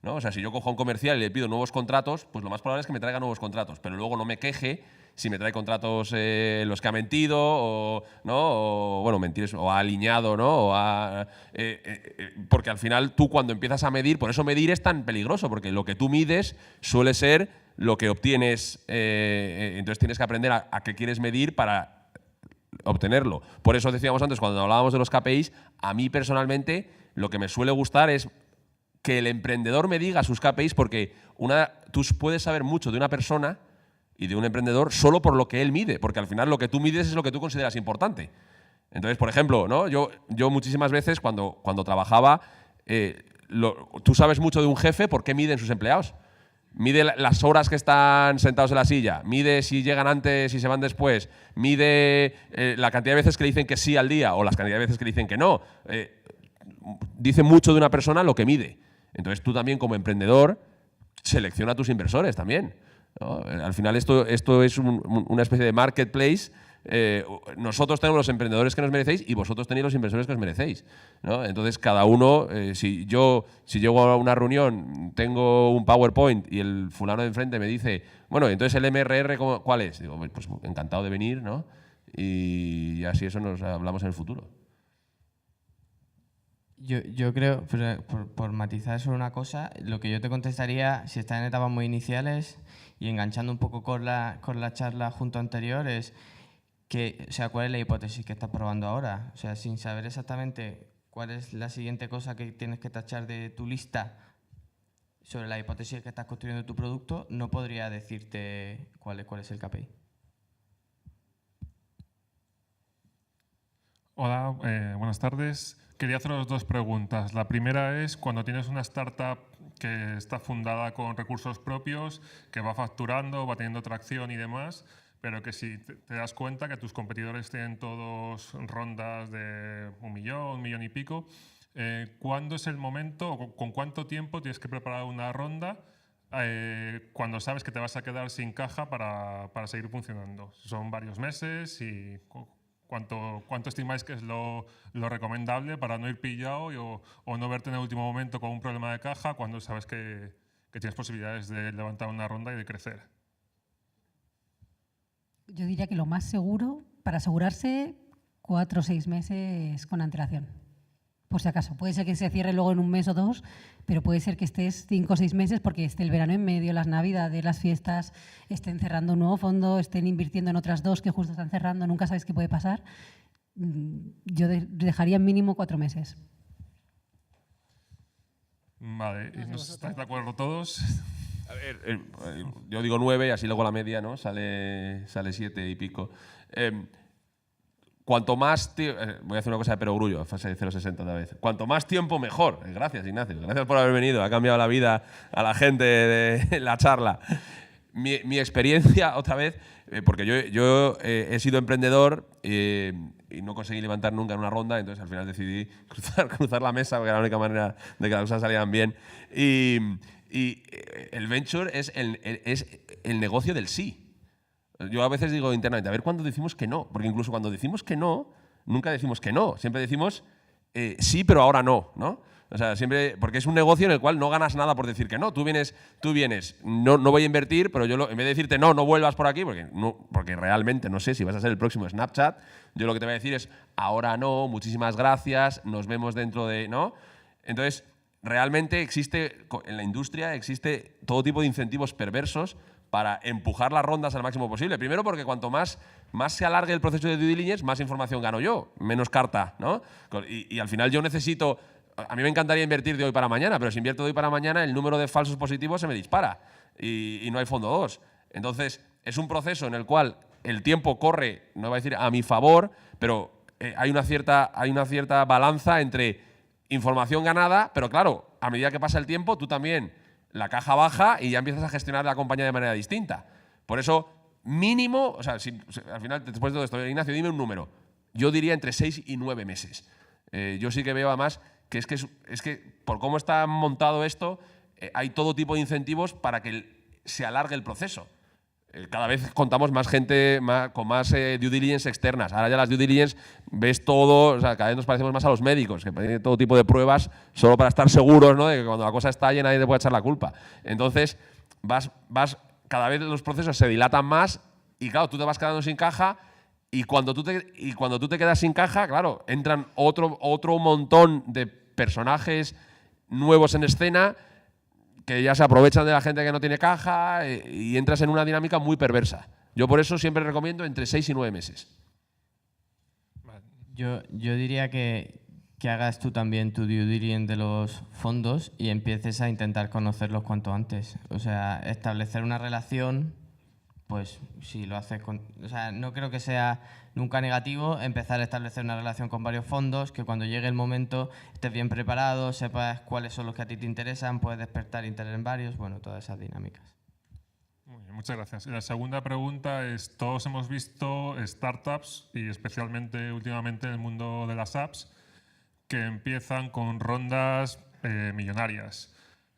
E: ¿no? O sea, si yo cojo a un comercial y le pido nuevos contratos, pues lo más probable es que me traiga nuevos contratos, pero luego no me queje si me trae contratos en los que ha mentido o, ¿no? O bueno, mentir o ha alineado, ¿no? Porque al final tú cuando empiezas a medir, por eso medir es tan peligroso, porque lo que tú mides suele ser lo que obtienes, entonces tienes que aprender a qué quieres medir para obtenerlo. Por eso decíamos antes, cuando hablábamos de los KPIs, a mí personalmente lo que me suele gustar es que el emprendedor me diga sus KPIs, porque tú puedes saber mucho de una persona y de un emprendedor solo por lo que él mide, porque al final lo que tú mides es lo que tú consideras importante. Entonces, por ejemplo, ¿no? yo muchísimas veces cuando trabajaba, tú sabes mucho de un jefe por qué miden sus empleados. Mide las horas que están sentados en la silla, mide si llegan antes y se van después, mide la cantidad de veces que le dicen que sí al día o las cantidad de veces que le dicen que no. Dice mucho de una persona lo que mide. Entonces tú también como emprendedor selecciona a tus inversores también, ¿no? Al final esto es una especie de marketplace. Nosotros tenemos los emprendedores que nos merecéis y vosotros tenéis los inversores que os merecéis, ¿no? Entonces cada uno, si llego a una reunión, tengo un PowerPoint y el fulano de enfrente me dice, bueno, entonces el MRR ¿cuál es? Digo, pues encantado de venir, ¿no? Y así eso nos hablamos en el futuro.
F: Yo creo, por matizar solo una cosa, lo que yo te contestaría, si estás en etapas muy iniciales y enganchando un poco con la charla junto anterior, es que, o sea, ¿cuál es la hipótesis que estás probando ahora? O sea, sin saber exactamente cuál es la siguiente cosa que tienes que tachar de tu lista sobre la hipótesis que estás construyendo tu producto, no podría decirte cuál es el KPI.
I: Hola, buenas tardes. Quería haceros 2 preguntas. La primera es, cuando tienes una startup que está fundada con recursos propios, que va facturando, va teniendo tracción y demás, pero que si te das cuenta que tus competidores tienen todos rondas de 1 millón y pico, ¿cuándo es el momento o con cuánto tiempo tienes que preparar una ronda cuando sabes que te vas a quedar sin caja para seguir funcionando? ¿Son varios meses? Y ¿cuánto estimáis que es lo recomendable para no ir pillado o no verte en el último momento con un problema de caja cuando sabes que tienes posibilidades de levantar una ronda y de crecer?
C: Yo diría que lo más seguro, para asegurarse, 4 o 6 meses con antelación. Por si acaso. Puede ser que se cierre luego en 1 mes o 2, pero puede ser que estés 5 o 6 meses porque esté el verano en medio, las navidades, las fiestas, estén cerrando un nuevo fondo, estén invirtiendo en otras 2 que justo están cerrando, nunca sabes qué puede pasar. Yo dejaría mínimo 4 meses.
I: Vale, ¿y estáis de acuerdo todos?
E: A ver, yo digo 9 y así luego la media, ¿no? Sale 7 y pico. Cuanto más voy a hacer una cosa de perogrullo, fase de 0,60 otra vez. Cuanto más tiempo, mejor. Gracias, Ignacio. Gracias por haber venido. Ha cambiado la vida a la gente de la charla. Mi experiencia, otra vez, porque yo he sido emprendedor y no conseguí levantar nunca en una ronda, entonces al final decidí cruzar la mesa porque era la única manera de que las cosas salieran bien. Y el venture es el negocio del sí. Yo a veces digo internamente, a ver cuándo decimos que no, porque incluso cuando decimos que no, nunca decimos que no, siempre decimos sí, pero ahora no, ¿no? O sea, siempre, porque es un negocio en el cual no ganas nada por decir que no. Tú vienes, no voy a invertir, pero yo en vez de decirte no vuelvas por aquí, porque realmente no sé si vas a ser el próximo Snapchat, yo lo que te voy a decir es ahora no, muchísimas gracias, nos vemos dentro de, ¿no? Entonces, realmente en la industria existe todo tipo de incentivos perversos para empujar las rondas al máximo posible. Primero porque cuanto más se alargue el proceso de due diligence, más información gano yo, menos carta, ¿no? Y al final yo necesito... A mí me encantaría invertir de hoy para mañana, pero si invierto de hoy para mañana, el número de falsos positivos se me dispara y no hay fondo 2. Entonces, es un proceso en el cual el tiempo corre, no voy a decir a mi favor, pero hay una cierta balanza entre información ganada, pero claro, a medida que pasa el tiempo, tú también la caja baja y ya empiezas a gestionar la compañía de manera distinta. Por eso, mínimo, o sea, al final, después de todo esto, Ignacio, dime un número. Yo diría entre 6 y 9 meses. Yo sí que veo además que es que por cómo está montado esto, hay todo tipo de incentivos para que se alargue el proceso. Cada vez contamos más gente con más due diligence externas. Ahora ya las due diligence ves todo, o sea, cada vez nos parecemos más a los médicos, que tienen todo tipo de pruebas solo para estar seguros, ¿no?, de que cuando la cosa estalle nadie te puede echar la culpa. Entonces, cada vez los procesos se dilatan más y claro, tú te vas quedando sin caja. Y cuando tú te quedas sin caja, claro, entran otro montón de personajes nuevos en escena que ya se aprovechan de la gente que no tiene caja y entras en una dinámica muy perversa. Yo por eso siempre recomiendo entre 6 y 9 meses.
F: Yo diría que hagas tú también tu due diligence de los fondos y empieces a intentar conocerlos cuanto antes. O sea, establecer una relación... Pues si lo haces o sea, no creo que sea nunca negativo empezar a establecer una relación con varios fondos, que cuando llegue el momento estés bien preparado, sepas cuáles son los que a ti te interesan, puedes despertar interés en varios, bueno, todas esas dinámicas.
I: Muy bien, muchas gracias. Y la segunda pregunta es, todos hemos visto startups, y especialmente últimamente en el mundo de las apps, que empiezan con rondas millonarias.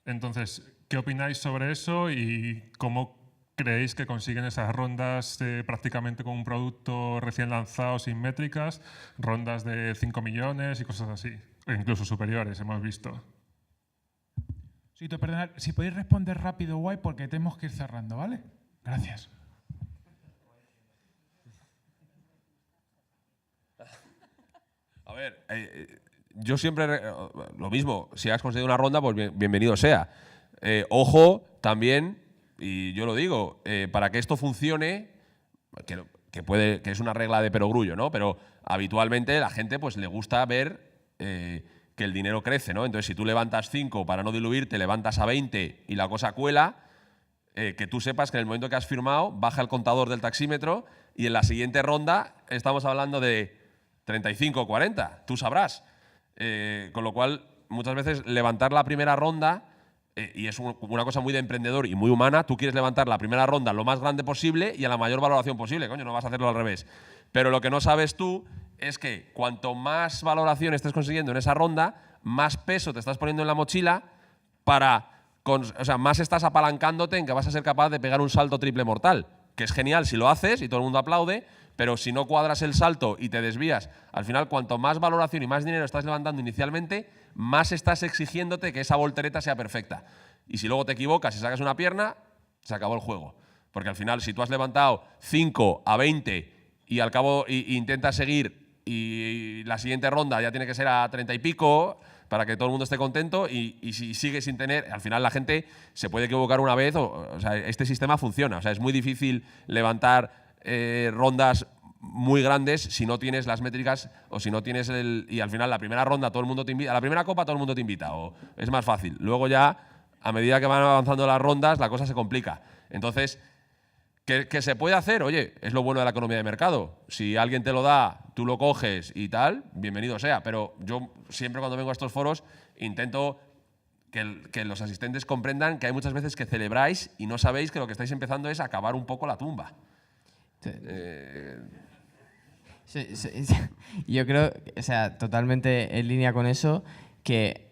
I: Entonces, ¿qué opináis sobre eso y cómo creéis que consiguen esas rondas prácticamente con un producto recién lanzado sin métricas, rondas de 5 millones y cosas así, o incluso superiores, hemos visto?
B: Sí, perdonad, si podéis responder rápido, guay, porque tenemos que ir cerrando, ¿vale? Gracias.
E: A ver, yo siempre, lo mismo, si has conseguido una ronda, pues bienvenido sea. Ojo, también, y yo lo digo, para que esto funcione, que es una regla de perogrullo, ¿no? Pero habitualmente la gente pues le gusta ver que el dinero crece, ¿no? Entonces, si tú levantas 5 para no diluirte, levantas a 20 y la cosa cuela, que tú sepas que en el momento que has firmado, baja el contador del taxímetro y en la siguiente ronda estamos hablando de 35 o 40, tú sabrás. Con lo cual, muchas veces levantar la primera ronda, y es una cosa muy de emprendedor y muy humana, tú quieres levantar la primera ronda lo más grande posible y a la mayor valoración posible. Coño, no vas a hacerlo al revés. Pero lo que no sabes tú es que cuanto más valoración estés consiguiendo en esa ronda, más peso te estás poniendo en la mochila o sea, más estás apalancándote en que vas a ser capaz de pegar un salto triple mortal. Que es genial si lo haces y todo el mundo aplaude, pero si no cuadras el salto y te desvías, al final cuanto más valoración y más dinero estás levantando inicialmente, más estás exigiéndote que esa voltereta sea perfecta. Y si luego te equivocas y sacas una pierna, se acabó el juego. Porque al final, si tú has levantado 5 a 20 y al cabo intentas seguir y la siguiente ronda ya tiene que ser a 30 y pico para que todo el mundo esté contento y si sigues sin tener, al final la gente se puede equivocar una vez, o sea, este sistema funciona. O sea, es muy difícil levantar rondas muy grandes si no tienes las métricas o si no tienes y al final la primera ronda todo el mundo te invita, a la primera copa todo el mundo te invita, o es más fácil. Luego ya, a medida que van avanzando las rondas, la cosa se complica. Entonces, ¿qué se puede hacer? Oye, es lo bueno de la economía de mercado. Si alguien te lo da, tú lo coges y tal, bienvenido sea. Pero yo siempre cuando vengo a estos foros intento que los asistentes comprendan que hay muchas veces que celebráis y no sabéis que lo que estáis empezando es acabar un poco la tumba.
F: Yo creo, o sea, totalmente en línea con eso, que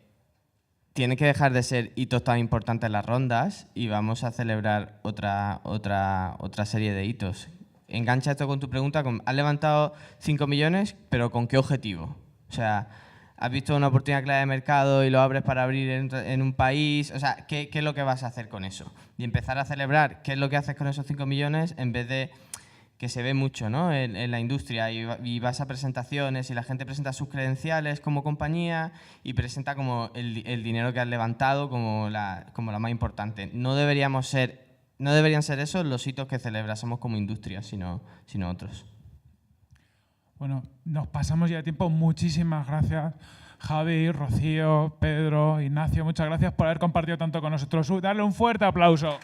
F: tiene que dejar de ser hitos tan importantes las rondas y vamos a celebrar otra serie de hitos. engancha esto con tu pregunta, has levantado 5 millones, pero ¿con qué objetivo? O sea, ¿has visto una oportunidad clave de mercado y lo abres para abrir en un país? O sea, ¿qué es lo que vas a hacer con eso? Y empezar a celebrar qué es lo que haces con esos 5 millones en vez de que se ve mucho, ¿no? en la industria y vas a presentaciones y la gente presenta sus credenciales como compañía y presenta como el dinero que has levantado como la más importante. No deberían ser esos los hitos que celebrásemos como industria, sino otros.
B: Bueno, nos pasamos ya de tiempo. Muchísimas gracias, Javi, Rocío, Pedro, Ignacio. Muchas gracias por haber compartido tanto con nosotros. Darle un fuerte aplauso.